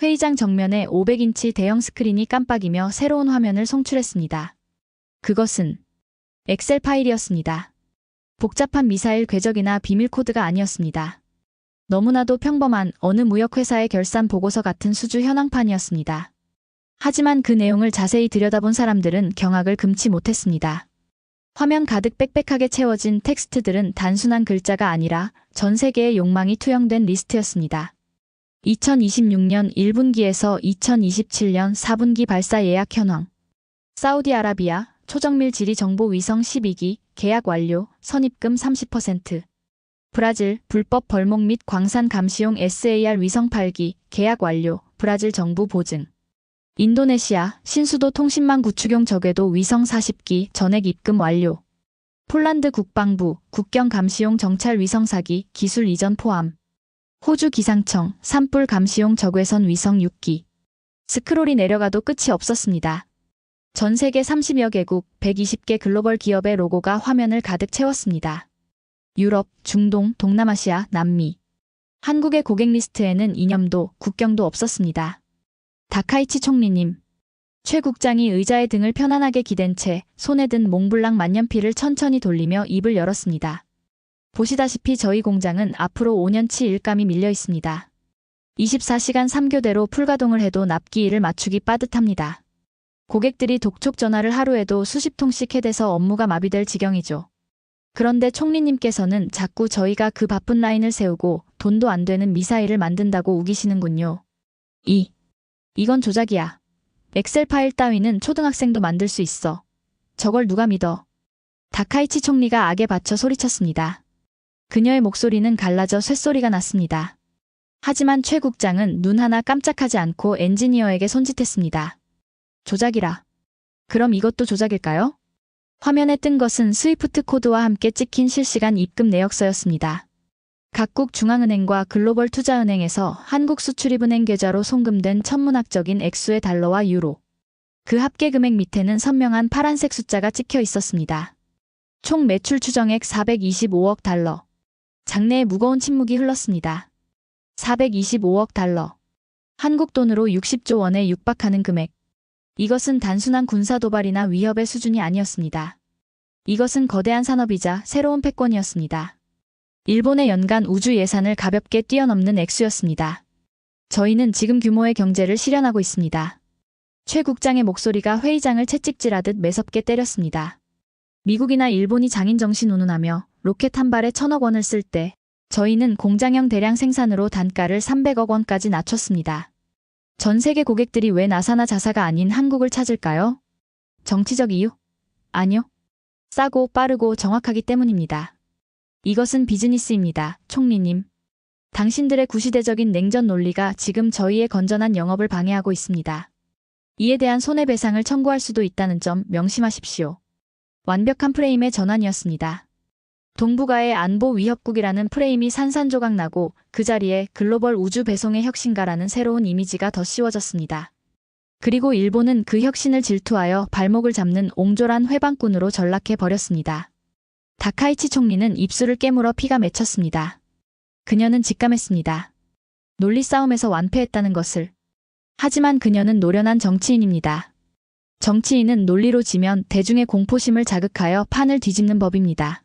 [SPEAKER 1] 회의장 정면에 500인치 대형 스크린이 깜빡이며 새로운 화면을 송출했습니다. 그것은 엑셀 파일이었습니다. 복잡한 미사일 궤적이나 비밀 코드가 아니었습니다. 너무나도 평범한 어느 무역회사의 결산 보고서 같은 수주 현황판이었습니다. 하지만 그 내용을 자세히 들여다본 사람들은 경악을 금치 못했습니다. 화면 가득 빽빽하게 채워진 텍스트들은 단순한 글자가 아니라 전 세계의 욕망이 투영된 리스트였습니다. 2026년 1분기에서 2027년 4분기 발사 예약 현황. 사우디아라비아, 초정밀 지리 정보 위성 12기, 계약 완료, 선입금 30%. 브라질, 불법 벌목 및 광산 감시용 SAR 위성 8기, 계약 완료, 브라질 정부 보증. 인도네시아, 신수도 통신망 구축용 저궤도 위성 40기, 전액 입금 완료. 폴란드 국방부, 국경 감시용 정찰 위성 4기, 기술 이전 포함. 호주 기상청, 산불 감시용 적외선 위성 6기. 스크롤이 내려가도 끝이 없었습니다. 전 세계 30여 개국, 120개 글로벌 기업의 로고가 화면을 가득 채웠습니다. 유럽, 중동, 동남아시아, 남미. 한국의 고객 리스트에는 이념도, 국경도 없었습니다. 다카이치 총리님. 최 국장이 의자의 등을 편안하게 기댄 채 손에 든 몽블랑 만년필을 천천히 돌리며 입을 열었습니다. 보시다시피 저희 공장은 앞으로 5년치 일감이 밀려 있습니다. 24시간 3교대로 풀가동을 해도 납기일을 맞추기 빠듯합니다. 고객들이 독촉 전화를 하루에도 수십 통씩 해대서 업무가 마비될 지경이죠. 그런데 총리님께서는 자꾸 저희가 그 바쁜 라인을 세우고 돈도 안 되는 미사일을 만든다고 우기시는군요. 이건 조작이야. 엑셀 파일 따위는 초등학생도 만들 수 있어. 저걸 누가 믿어. 다카이치 총리가 악에 받쳐 소리쳤습니다. 그녀의 목소리는 갈라져 쇳소리가 났습니다. 하지만 최 국장은 눈 하나 깜짝하지 않고 엔지니어에게 손짓했습니다. 조작이라. 그럼 이것도 조작일까요? 화면에 뜬 것은 스위프트 코드와 함께 찍힌 실시간 입금 내역서였습니다. 각국 중앙은행과 글로벌 투자은행에서 한국 수출입은행 계좌로 송금된 천문학적인 액수의 달러와 유로. 그 합계 금액 밑에는 선명한 파란색 숫자가 찍혀 있었습니다. 총 매출 추정액 425억 달러. 장내에 무거운 침묵이 흘렀습니다. 425억 달러. 한국 돈으로 60조 원에 육박하는 금액. 이것은 단순한 군사 도발이나 위협의 수준이 아니었습니다. 이것은 거대한 산업이자 새로운 패권이었습니다. 일본의 연간 우주 예산을 가볍게 뛰어넘는 액수였습니다. 저희는 지금 규모의 경제를 실현하고 있습니다. 최 국장의 목소리가 회의장을 채찍질하듯 매섭게 때렸습니다. 미국이나 일본이 장인 정신 운운하며 로켓 한 발에 1,000억 원을 쓸 때 저희는 공장형 대량 생산으로 단가를 300억 원까지 낮췄습니다. 전 세계 고객들이 왜 나사나 자사가 아닌 한국을 찾을까요? 정치적 이유? 아니요. 싸고 빠르고 정확하기 때문입니다. 이것은 비즈니스입니다, 총리님. 당신들의 구시대적인 냉전 논리가 지금 저희의 건전한 영업을 방해하고 있습니다. 이에 대한 손해배상을 청구할 수도 있다는 점 명심하십시오. 완벽한 프레임의 전환이었습니다. 동북아의 안보 위협국이라는 프레임이 산산조각 나고 그 자리에 글로벌 우주 배송의 혁신가라는 새로운 이미지가 더 씌워졌습니다. 그리고 일본은 그 혁신을 질투하여 발목을 잡는 옹졸한 회방꾼으로 전락해 버렸습니다. 다카이치 총리는 입술을 깨물어 피가 맺혔습니다. 그녀는 직감했습니다. 논리 싸움에서 완패했다는 것을. 하지만 그녀는 노련한 정치인입니다. 정치인은 논리로 지면 대중의 공포심을 자극하여 판을 뒤집는 법입니다.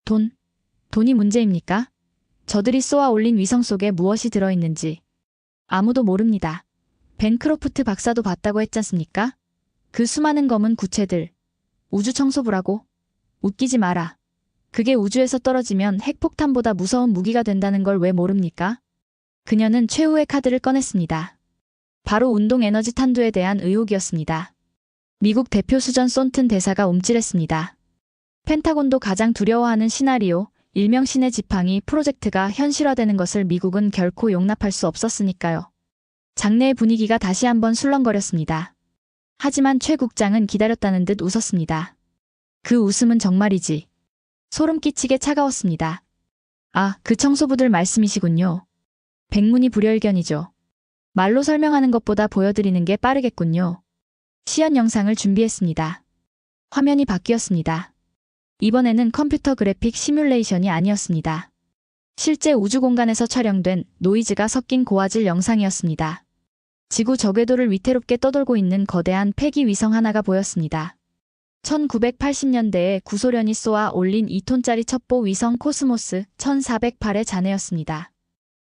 [SPEAKER 1] 돈이 문제입니까? 저들이 쏘아 올린 위성 속에 무엇이 들어있는지 아무도 모릅니다. 벤크로프트 박사도 봤다고 했잖습니까? 그 수많은 검은 구체들. 우주 청소부라고? 웃기지 마라. 그게 우주에서 떨어지면 핵폭탄보다 무서운 무기가 된다는 걸 왜 모릅니까? 그녀는 최후의 카드를 꺼냈습니다. 바로 운동 에너지 탄두에 대한 의혹이었습니다. 미국 대표 수전 손튼 대사가 움찔했습니다. 펜타곤도 가장 두려워하는 시나리오, 일명 신의 지팡이 프로젝트가 현실화되는 것을 미국은 결코 용납할 수 없었으니까요. 장내의 분위기가 다시 한번 술렁거렸습니다. 하지만 최 국장은 기다렸다는 듯 웃었습니다. 그 웃음은 정말이지. 소름 끼치게 차가웠습니다. 아, 그 청소부들 말씀이시군요. 백문이 불여일견이죠. 말로 설명하는 것보다 보여드리는 게 빠르겠군요. 시연 영상을 준비했습니다. 화면이 바뀌었습니다. 이번에는 컴퓨터 그래픽 시뮬레이션이 아니었습니다. 실제 우주 공간에서 촬영된 노이즈가 섞인 고화질 영상이었습니다. 지구 저궤도를 위태롭게 떠돌고 있는 거대한 폐기 위성 하나가 보였습니다. 1980년대에 구소련이 쏘아 올린 2톤짜리 첩보 위성 코스모스 1408의 잔해였습니다.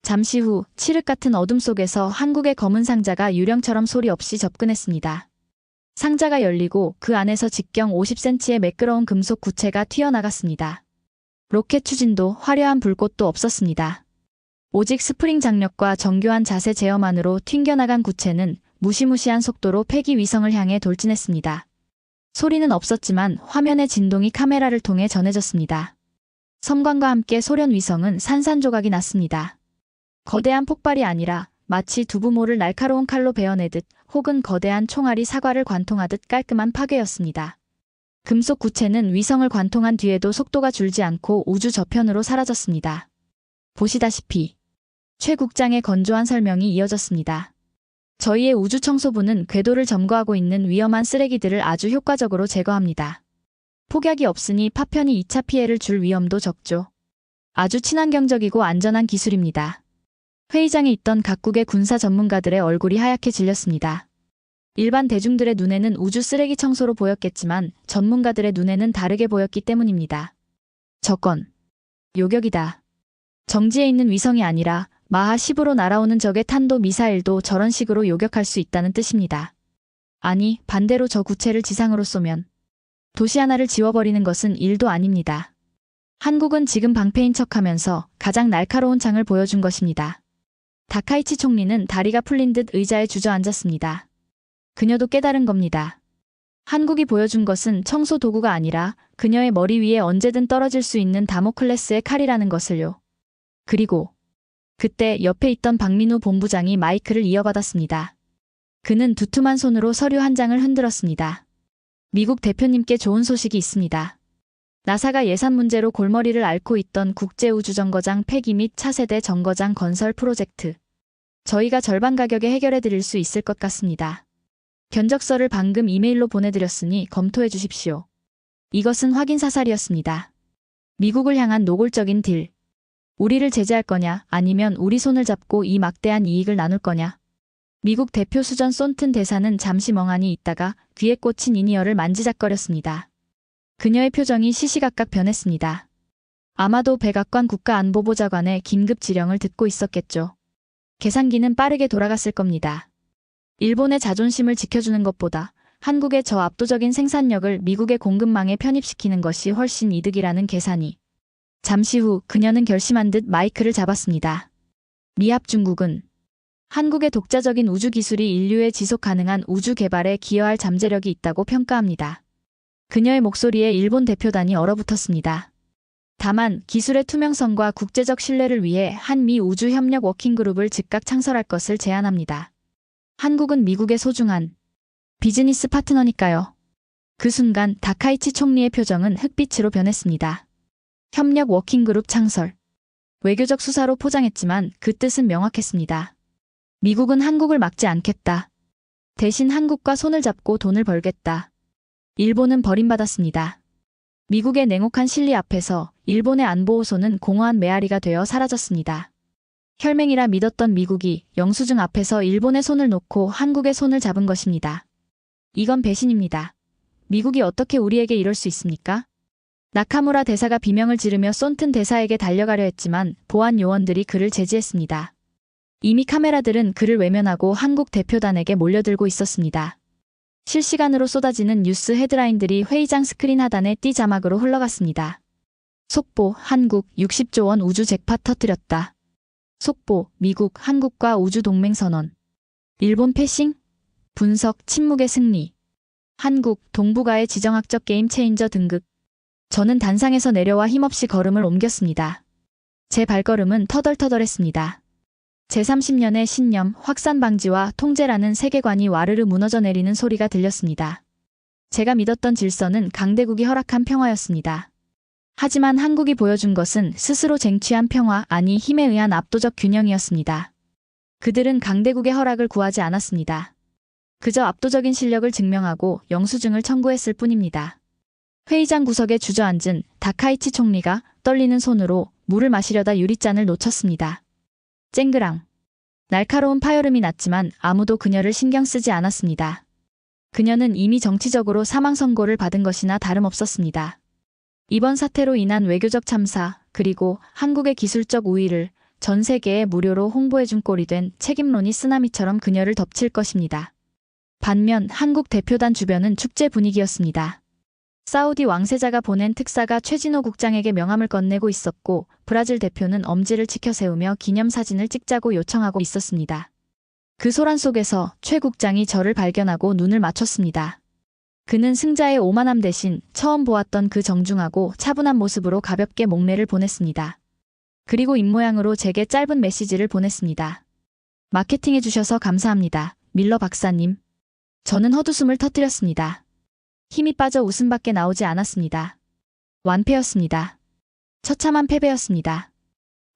[SPEAKER 1] 잠시 후 칠흑 같은 어둠 속에서 한국의 검은 상자가 유령처럼 소리 없이 접근했습니다. 상자가 열리고 그 안에서 직경 50cm의 매끄러운 금속 구체가 튀어나갔습니다. 로켓 추진도 화려한 불꽃도 없었습니다. 오직 스프링 장력과 정교한 자세 제어만으로 튕겨나간 구체는 무시무시한 속도로 폐기 위성을 향해 돌진했습니다. 소리는 없었지만 화면의 진동이 카메라를 통해 전해졌습니다. 섬광과 함께 소련 위성은 산산조각이 났습니다. 거대한 폭발이 아니라 마치 두부모를 날카로운 칼로 베어내듯 혹은 거대한 총알이 사과를 관통하듯 깔끔한 파괴였습니다. 금속 구체는 위성을 관통한 뒤에도 속도가 줄지 않고 우주 저편으로 사라졌습니다. 보시다시피 최 국장의 건조한 설명이 이어졌습니다. 저희의 우주 청소부는 궤도를 점거하고 있는 위험한 쓰레기들을 아주 효과적으로 제거합니다. 폭약이 없으니 파편이 2차 피해를 줄 위험도 적죠. 아주 친환경적이고 안전한 기술입니다. 회의장에 있던 각국의 군사 전문가들의 얼굴이 하얗게 질렸습니다. 일반 대중들의 눈에는 우주 쓰레기 청소로 보였겠지만 전문가들의 눈에는 다르게 보였기 때문입니다. 저건 요격이다. 정지에 있는 위성이 아니라 마하 10으로 날아오는 적의 탄도 미사일도 저런 식으로 요격할 수 있다는 뜻입니다. 아니, 반대로 저 구체를 지상으로 쏘면 도시 하나를 지워버리는 것은 일도 아닙니다. 한국은 지금 방패인 척하면서 가장 날카로운 창을 보여준 것입니다. 다카이치 총리는 다리가 풀린 듯 의자에 주저앉았습니다. 그녀도 깨달은 겁니다. 한국이 보여준 것은 청소 도구가 아니라 그녀의 머리 위에 언제든 떨어질 수 있는 다모클레스의 칼이라는 것을요. 그리고 그때 옆에 있던 박민우 본부장이 마이크를 이어받았습니다. 그는 두툼한 손으로 서류 한 장을 흔들었습니다. 미국 대표님께 좋은 소식이 있습니다. 나사가 예산 문제로 골머리를 앓고 있던 국제우주정거장 폐기 및 차세대 정거장 건설 프로젝트. 저희가 절반 가격에 해결해 드릴 수 있을 것 같습니다. 견적서를 방금 이메일로 보내드렸으니 검토해 주십시오. 이것은 확인 사살이었습니다. 미국을 향한 노골적인 딜. 우리를 제재할 거냐 아니면 우리 손을 잡고 이 막대한 이익을 나눌 거냐. 미국 대표 수전 손튼 대사는 잠시 멍하니 있다가 귀에 꽂힌 이니어를 만지작거렸습니다. 그녀의 표정이 시시각각 변했습니다. 아마도 백악관 국가안보보좌관의 긴급 지령을 듣고 있었겠죠. 계산기는 빠르게 돌아갔을 겁니다. 일본의 자존심을 지켜주는 것보다 한국의 저 압도적인 생산력을 미국의 공급망에 편입시키는 것이 훨씬 이득이라는 계산이. 잠시 후 그녀는 결심한 듯 마이크를 잡았습니다. 미합 중국은 한국의 독자적인 우주 기술이 인류의 지속 가능한 우주 개발에 기여할 잠재력이 있다고 평가합니다. 그녀의 목소리에 일본 대표단이 얼어붙었습니다. 다만 기술의 투명성과 국제적 신뢰를 위해 한미 우주협력 워킹그룹을 즉각 창설할 것을 제안합니다. 한국은 미국의 소중한 비즈니스 파트너니까요. 그 순간 다카이치 총리의 표정은 흑빛으로 변했습니다. 협력 워킹그룹 창설. 외교적 수사로 포장했지만 그 뜻은 명확했습니다. 미국은 한국을 막지 않겠다. 대신 한국과 손을 잡고 돈을 벌겠다. 일본은 버림받았습니다. 미국의 냉혹한 실리 앞에서 일본의 안보호소는 공허한 메아리가 되어 사라졌습니다. 혈맹이라 믿었던 미국이 영수증 앞에서 일본의 손을 놓고 한국의 손을 잡은 것입니다. 이건 배신입니다. 미국이 어떻게 우리에게 이럴 수 있습니까? 나카무라 대사가 비명을 지르며 손튼 대사에게 달려가려 했지만 보안 요원들이 그를 제지했습니다. 이미 카메라들은 그를 외면하고 한국 대표단에게 몰려들고 있었습니다. 실시간으로 쏟아지는 뉴스 헤드라인들이 회의장 스크린 하단에 띠 자막으로 흘러갔습니다. 속보, 한국 60조 원 우주 잭팟 터뜨렸다. 속보, 미국, 한국과 우주 동맹 선언. 일본 패싱? 분석, 침묵의 승리. 한국, 동북아의 지정학적 게임 체인저 등극. 저는 단상에서 내려와 힘없이 걸음을 옮겼습니다. 제 발걸음은 터덜터덜했습니다. 제30년의 신념, 확산 방지와 통제라는 세계관이 와르르 무너져 내리는 소리가 들렸습니다. 제가 믿었던 질서는 강대국이 허락한 평화였습니다. 하지만 한국이 보여준 것은 스스로 쟁취한 평화, 아니 힘에 의한 압도적 균형이었습니다. 그들은 강대국의 허락을 구하지 않았습니다. 그저 압도적인 실력을 증명하고 영수증을 청구했을 뿐입니다. 회의장 구석에 주저앉은 다카이치 총리가 떨리는 손으로 물을 마시려다 유리잔을 놓쳤습니다. 쨍그랑. 날카로운 파열음이 났지만 아무도 그녀를 신경 쓰지 않았습니다. 그녀는 이미 정치적으로 사망 선고를 받은 것이나 다름없었습니다. 이번 사태로 인한 외교적 참사, 그리고 한국의 기술적 우위를 전 세계에 무료로 홍보해준 꼴이 된 책임론이 쓰나미처럼 그녀를 덮칠 것입니다. 반면 한국 대표단 주변은 축제 분위기였습니다. 사우디 왕세자가 보낸 특사가 최진호 국장에게 명함을 건네고 있었고 브라질 대표는 엄지를 치켜 세우며 기념사진을 찍자고 요청하고 있었습니다. 그 소란 속에서 최 국장이 저를 발견하고 눈을 맞췄습니다. 그는 승자의 오만함 대신 처음 보았던 그 정중하고 차분한 모습으로 가볍게 목례를 보냈습니다. 그리고 입모양으로 제게 짧은 메시지를 보냈습니다. 마케팅해주셔서 감사합니다. 밀러 박사님. 저는 헛웃음을 터뜨렸습니다. 힘이 빠져 웃음밖에 나오지 않았습니다. 완패였습니다. 처참한 패배였습니다.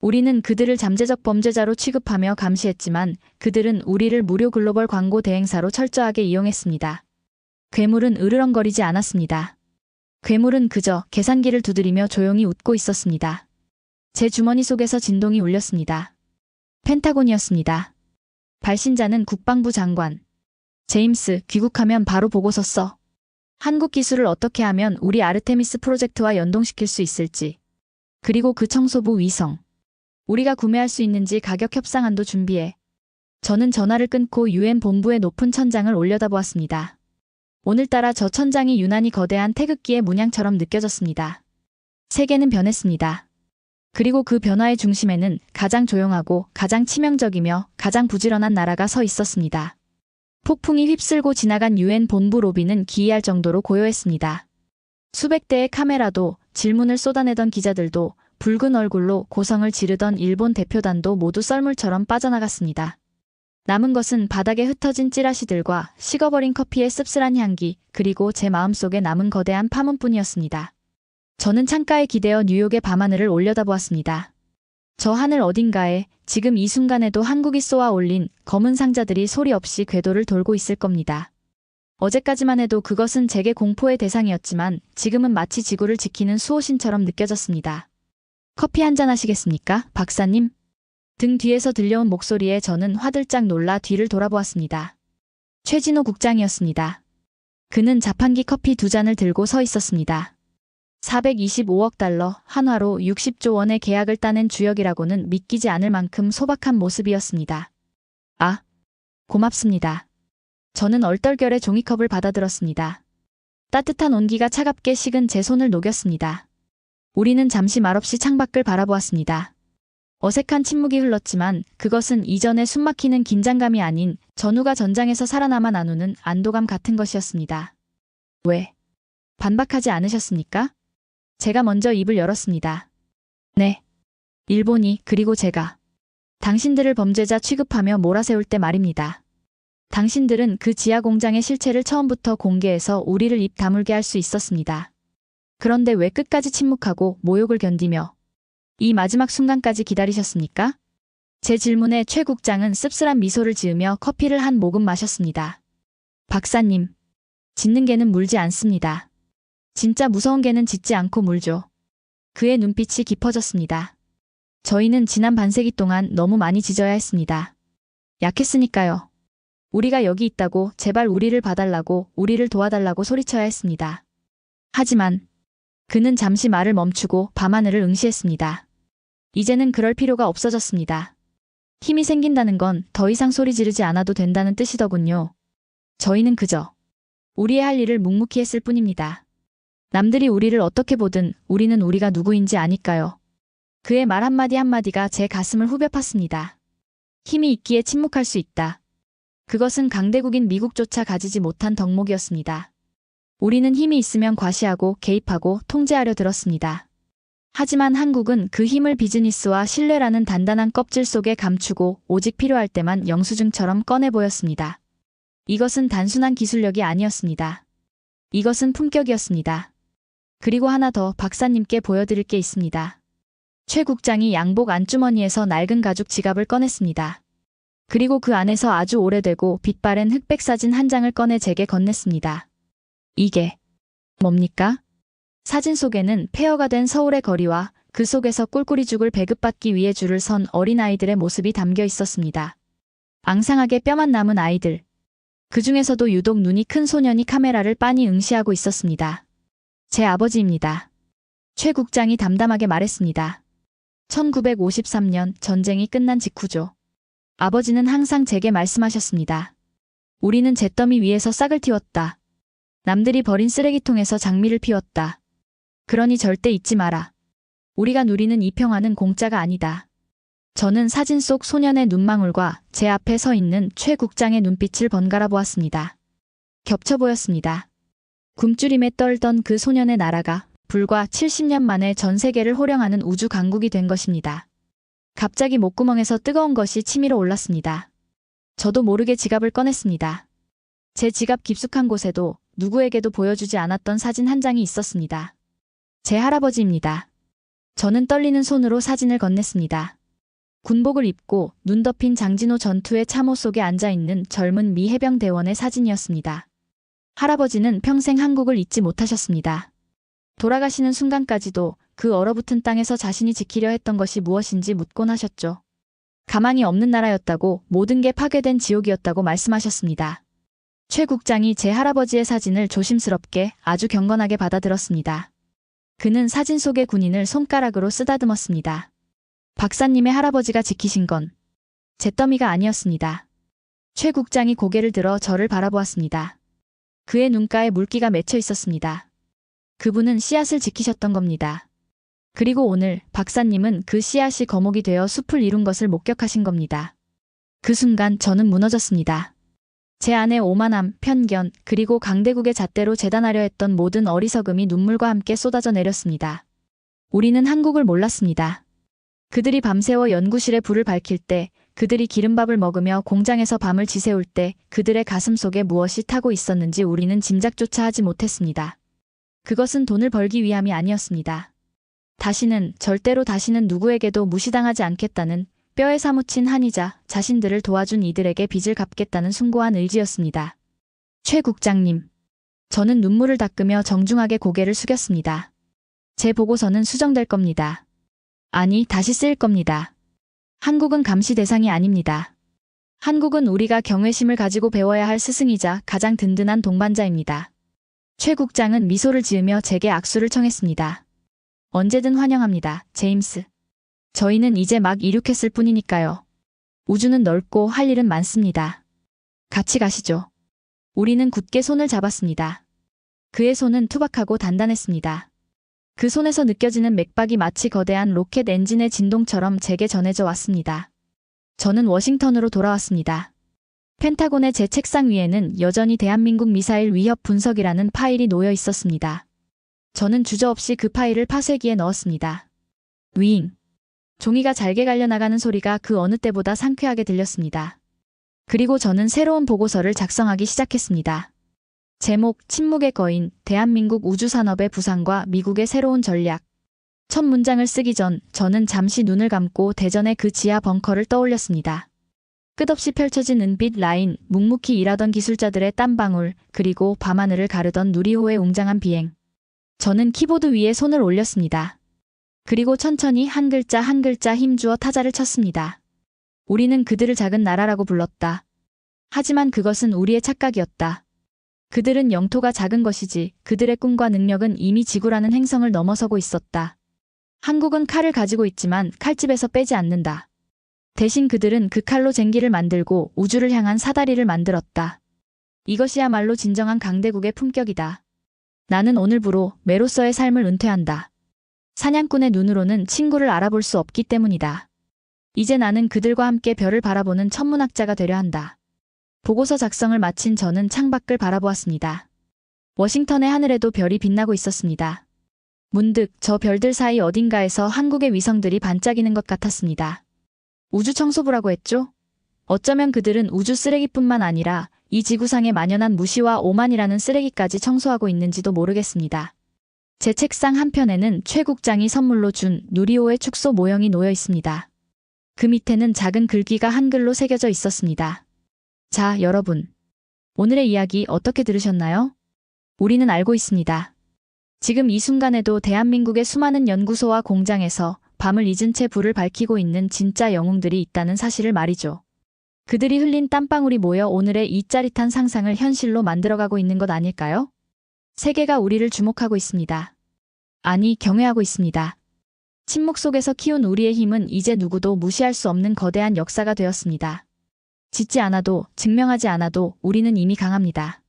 [SPEAKER 1] 우리는 그들을 잠재적 범죄자로 취급하며 감시했지만 그들은 우리를 무료 글로벌 광고 대행사로 철저하게 이용했습니다. 괴물은 으르렁거리지 않았습니다. 괴물은 그저 계산기를 두드리며 조용히 웃고 있었습니다. 제 주머니 속에서 진동이 울렸습니다. 펜타곤이었습니다. 발신자는 국방부 장관. 제임스, 귀국하면 바로 보고서 써. 한국 기술을 어떻게 하면 우리 아르테미스 프로젝트와 연동시킬 수 있을지. 그리고 그 청소부 위성. 우리가 구매할 수 있는지 가격 협상안도 준비해. 저는 전화를 끊고 유엔 본부의 높은 천장을 올려다보았습니다. 오늘따라 저 천장이 유난히 거대한 태극기의 문양처럼 느껴졌습니다. 세계는 변했습니다. 그리고 그 변화의 중심에는 가장 조용하고 가장 치명적이며 가장 부지런한 나라가 서 있었습니다. 폭풍이 휩쓸고 지나간 유엔 본부 로비는 기이할 정도로 고요했습니다. 수백 대의 카메라도 질문을 쏟아내던 기자들도 붉은 얼굴로 고성을 지르던 일본 대표단도 모두 썰물처럼 빠져나갔습니다. 남은 것은 바닥에 흩어진 찌라시들과 식어버린 커피의 씁쓸한 향기, 그리고 제 마음속에 남은 거대한 파문뿐이었습니다. 저는 창가에 기대어 뉴욕의 밤하늘을 올려다보았습니다. 저 하늘 어딘가에 지금 이 순간에도 한국이 쏘아 올린 검은 상자들이 소리 없이 궤도를 돌고 있을 겁니다. 어제까지만 해도 그것은 제게 공포의 대상이었지만 지금은 마치 지구를 지키는 수호신처럼 느껴졌습니다. 커피 한잔 하시겠습니까, 박사님? 등 뒤에서 들려온 목소리에 저는 화들짝 놀라 뒤를 돌아보았습니다. 최진호 국장이었습니다. 그는 자판기 커피 2잔을 들고 서 있었습니다. 425억 달러, 한화로 60조 원의 계약을 따낸 주역이라고는 믿기지 않을 만큼 소박한 모습이었습니다. 아, 고맙습니다. 저는 얼떨결에 종이컵을 받아들었습니다. 따뜻한 온기가 차갑게 식은 제 손을 녹였습니다. 우리는 잠시 말없이 창밖을 바라보았습니다. 어색한 침묵이 흘렀지만 그것은 이전의 숨막히는 긴장감이 아닌 전우가 전장에서 살아남아 나누는 안도감 같은 것이었습니다. 왜? 반박하지 않으셨습니까? 제가 먼저 입을 열었습니다. 네. 일본이, 그리고 제가 당신들을 범죄자 취급하며 몰아세울 때 말입니다. 당신들은 그 지하 공장의 실체를 처음부터 공개해서 우리를 입 다물게 할 수 있었습니다. 그런데 왜 끝까지 침묵하고 모욕을 견디며 이 마지막 순간까지 기다리셨습니까? 제 질문에 최 국장은 씁쓸한 미소를 지으며 커피를 한 모금 마셨습니다. 박사님, 짖는 개는 물지 않습니다. 진짜 무서운 개는 짖지 않고 물죠. 그의 눈빛이 깊어졌습니다. 저희는 지난 반세기 동안 너무 많이 짖어야 했습니다. 약했으니까요. 우리가 여기 있다고, 제발 우리를 봐달라고, 우리를 도와달라고 소리쳐야 했습니다. 하지만 그는 잠시 말을 멈추고 밤하늘을 응시했습니다. 이제는 그럴 필요가 없어졌습니다. 힘이 생긴다는 건 더 이상 소리 지르지 않아도 된다는 뜻이더군요. 저희는 그저 우리의 할 일을 묵묵히 했을 뿐입니다. 남들이 우리를 어떻게 보든 우리는 우리가 누구인지 아니까요. 그의 말 한마디 한마디가 제 가슴을 후벼 팠습니다. 힘이 있기에 침묵할 수 있다. 그것은 강대국인 미국조차 가지지 못한 덕목이었습니다. 우리는 힘이 있으면 과시하고 개입하고 통제하려 들었습니다. 하지만 한국은 그 힘을 비즈니스와 신뢰라는 단단한 껍질 속에 감추고 오직 필요할 때만 영수증처럼 꺼내 보였습니다. 이것은 단순한 기술력이 아니었습니다. 이것은 품격이었습니다. 그리고 하나 더 박사님께 보여드릴 게 있습니다. 최 국장이 양복 안주머니에서 낡은 가죽 지갑을 꺼냈습니다. 그리고 그 안에서 아주 오래되고 빛바랜 흑백 사진 한 장을 꺼내 제게 건넸습니다. 이게 뭡니까? 사진 속에는 폐허가 된 서울의 거리와 그 속에서 꿀꿀이죽을 배급받기 위해 줄을 선 어린아이들의 모습이 담겨 있었습니다. 앙상하게 뼈만 남은 아이들. 그 중에서도 유독 눈이 큰 소년이 카메라를 빤히 응시하고 있었습니다. 제 아버지입니다. 최 국장이 담담하게 말했습니다. 1953년 전쟁이 끝난 직후죠. 아버지는 항상 제게 말씀하셨습니다. 우리는 잿더미 위에서 싹을 틔웠다. 남들이 버린 쓰레기통에서 장미를 피웠다. 그러니 절대 잊지 마라. 우리가 누리는 이 평화는 공짜가 아니다. 저는 사진 속 소년의 눈망울과 제 앞에 서 있는 최 국장의 눈빛을 번갈아 보았습니다. 겹쳐 보였습니다. 굶주림에 떨던 그 소년의 나라가 불과 70년 만에 전 세계를 호령하는 우주 강국이 된 것입니다. 갑자기 목구멍에서 뜨거운 것이 치밀어 올랐습니다. 저도 모르게 지갑을 꺼냈습니다. 제 지갑 깊숙한 곳에도 누구에게도 보여주지 않았던 사진 한 장이 있었습니다. 제 할아버지입니다. 저는 떨리는 손으로 사진을 건넸습니다. 군복을 입고 눈 덮인 장진호 전투의 참호 속에 앉아있는 젊은 미 해병대원의 사진이었습니다. 할아버지는 평생 한국을 잊지 못하셨습니다. 돌아가시는 순간까지도 그 얼어붙은 땅에서 자신이 지키려 했던 것이 무엇인지 묻곤 하셨죠. 가망이 없는 나라였다고, 모든 게 파괴된 지옥이었다고 말씀하셨습니다. 최 국장이 제 할아버지의 사진을 조심스럽게 아주 경건하게 받아들었습니다. 그는 사진 속의 군인을 손가락으로 쓰다듬었습니다. 박사님의 할아버지가 지키신 건 잿더미가 아니었습니다. 최 국장이 고개를 들어 저를 바라보았습니다. 그의 눈가에 물기가 맺혀 있었습니다. 그분은 씨앗을 지키셨던 겁니다. 그리고 오늘 박사님은 그 씨앗이 거목이 되어 숲을 이룬 것을 목격하신 겁니다. 그 순간 저는 무너졌습니다. 제 안에 오만함, 편견, 그리고 강대국의 잣대로 재단하려 했던 모든 어리석음이 눈물과 함께 쏟아져 내렸습니다. 우리는 한국을 몰랐습니다. 그들이 밤새워 연구실에 불을 밝힐 때, 그들이 기름밥을 먹으며 공장에서 밤을 지새울 때 그들의 가슴 속에 무엇이 타고 있었는지 우리는 짐작조차 하지 못했습니다. 그것은 돈을 벌기 위함이 아니었습니다. 절대로 다시는 누구에게도 무시당하지 않겠다는, 뼈에 사무친 한이자 자신들을 도와준 이들에게 빚을 갚겠다는 숭고한 의지였습니다. 최 국장님. 저는 눈물을 닦으며 정중하게 고개를 숙였습니다. 제 보고서는 수정될 겁니다. 아니, 다시 쓰일 겁니다. 한국은 감시 대상이 아닙니다. 한국은 우리가 경외심을 가지고 배워야 할 스승이자 가장 든든한 동반자입니다. 최 국장은 미소를 지으며 제게 악수를 청했습니다. 언제든 환영합니다, 제임스. 저희는 이제 막 이륙했을 뿐이니까요. 우주는 넓고 할 일은 많습니다. 같이 가시죠. 우리는 굳게 손을 잡았습니다. 그의 손은 투박하고 단단했습니다. 그 손에서 느껴지는 맥박이 마치 거대한 로켓 엔진의 진동처럼 제게 전해져 왔습니다. 저는 워싱턴으로 돌아왔습니다. 펜타곤의 제 책상 위에는 여전히 대한민국 미사일 위협 분석이라는 파일이 놓여 있었습니다. 저는 주저없이 그 파일을 파쇄기에 넣었습니다. 윙. 종이가 잘게 갈려나가는 소리가 그 어느 때보다 상쾌하게 들렸습니다. 그리고 저는 새로운 보고서를 작성하기 시작했습니다. 제목, 침묵의 거인, 대한민국 우주산업의 부상과 미국의 새로운 전략. 첫 문장을 쓰기 전 저는 잠시 눈을 감고 대전의 그 지하 벙커를 떠올렸습니다. 끝없이 펼쳐진 은빛 라인, 묵묵히 일하던 기술자들의 땀방울, 그리고 밤하늘을 가르던 누리호의 웅장한 비행. 저는 키보드 위에 손을 올렸습니다. 그리고 천천히 한 글자 한 글자 힘주어 타자를 쳤습니다. 우리는 그들을 작은 나라라고 불렀다. 하지만 그것은 우리의 착각이었다. 그들은 영토가 작은 것이지 그들의 꿈과 능력은 이미 지구라는 행성을 넘어서고 있었다. 한국은 칼을 가지고 있지만 칼집에서 빼지 않는다. 대신 그들은 그 칼로 쟁기를 만들고 우주를 향한 사다리를 만들었다. 이것이야말로 진정한 강대국의 품격이다. 나는 오늘부로 매로서의 삶을 은퇴한다. 사냥꾼의 눈으로는 친구를 알아볼 수 없기 때문이다. 이제 나는 그들과 함께 별을 바라보는 천문학자가 되려 한다. 보고서 작성을 마친 저는 창밖을 바라보았습니다. 워싱턴의 하늘에도 별이 빛나고 있었습니다. 문득 저 별들 사이 어딘가에서 한국의 위성들이 반짝이는 것 같았습니다. 우주청소부라고 했죠? 어쩌면 그들은 우주 쓰레기뿐만 아니라 이 지구상에 만연한 무시와 오만이라는 쓰레기까지 청소하고 있는지도 모르겠습니다. 제 책상 한편에는 최 국장이 선물로 준 누리호의 축소 모형이 놓여 있습니다. 그 밑에는 작은 글귀가 한글로 새겨져 있었습니다. 자, 여러분. 오늘의 이야기 어떻게 들으셨나요? 우리는 알고 있습니다. 지금 이 순간에도 대한민국의 수많은 연구소와 공장에서 밤을 잊은 채 불을 밝히고 있는 진짜 영웅들이 있다는 사실을 말이죠. 그들이 흘린 땀방울이 모여 오늘의 이 짜릿한 상상을 현실로 만들어가고 있는 것 아닐까요? 세계가 우리를 주목하고 있습니다. 아니, 경외하고 있습니다. 침묵 속에서 키운 우리의 힘은 이제 누구도 무시할 수 없는 거대한 역사가 되었습니다. 짓지 않아도, 증명하지 않아도 우리는 이미 강합니다.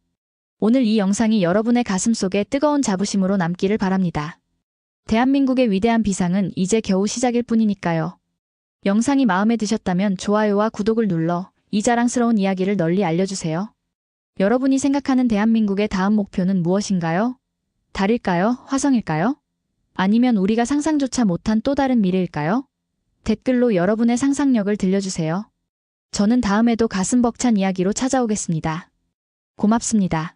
[SPEAKER 1] 오늘 이 영상이 여러분의 가슴 속에 뜨거운 자부심으로 남기를 바랍니다. 대한민국의 위대한 비상은 이제 겨우 시작일 뿐이니까요. 영상이 마음에 드셨다면 좋아요와 구독을 눌러 이 자랑스러운 이야기를 널리 알려주세요. 여러분이 생각하는 대한민국의 다음 목표는 무엇인가요? 달일까요? 화성일까요? 아니면 우리가 상상조차 못한 또 다른 미래일까요? 댓글로 여러분의 상상력을 들려주세요. 저는 다음에도 가슴 벅찬 이야기로 찾아오겠습니다. 고맙습니다.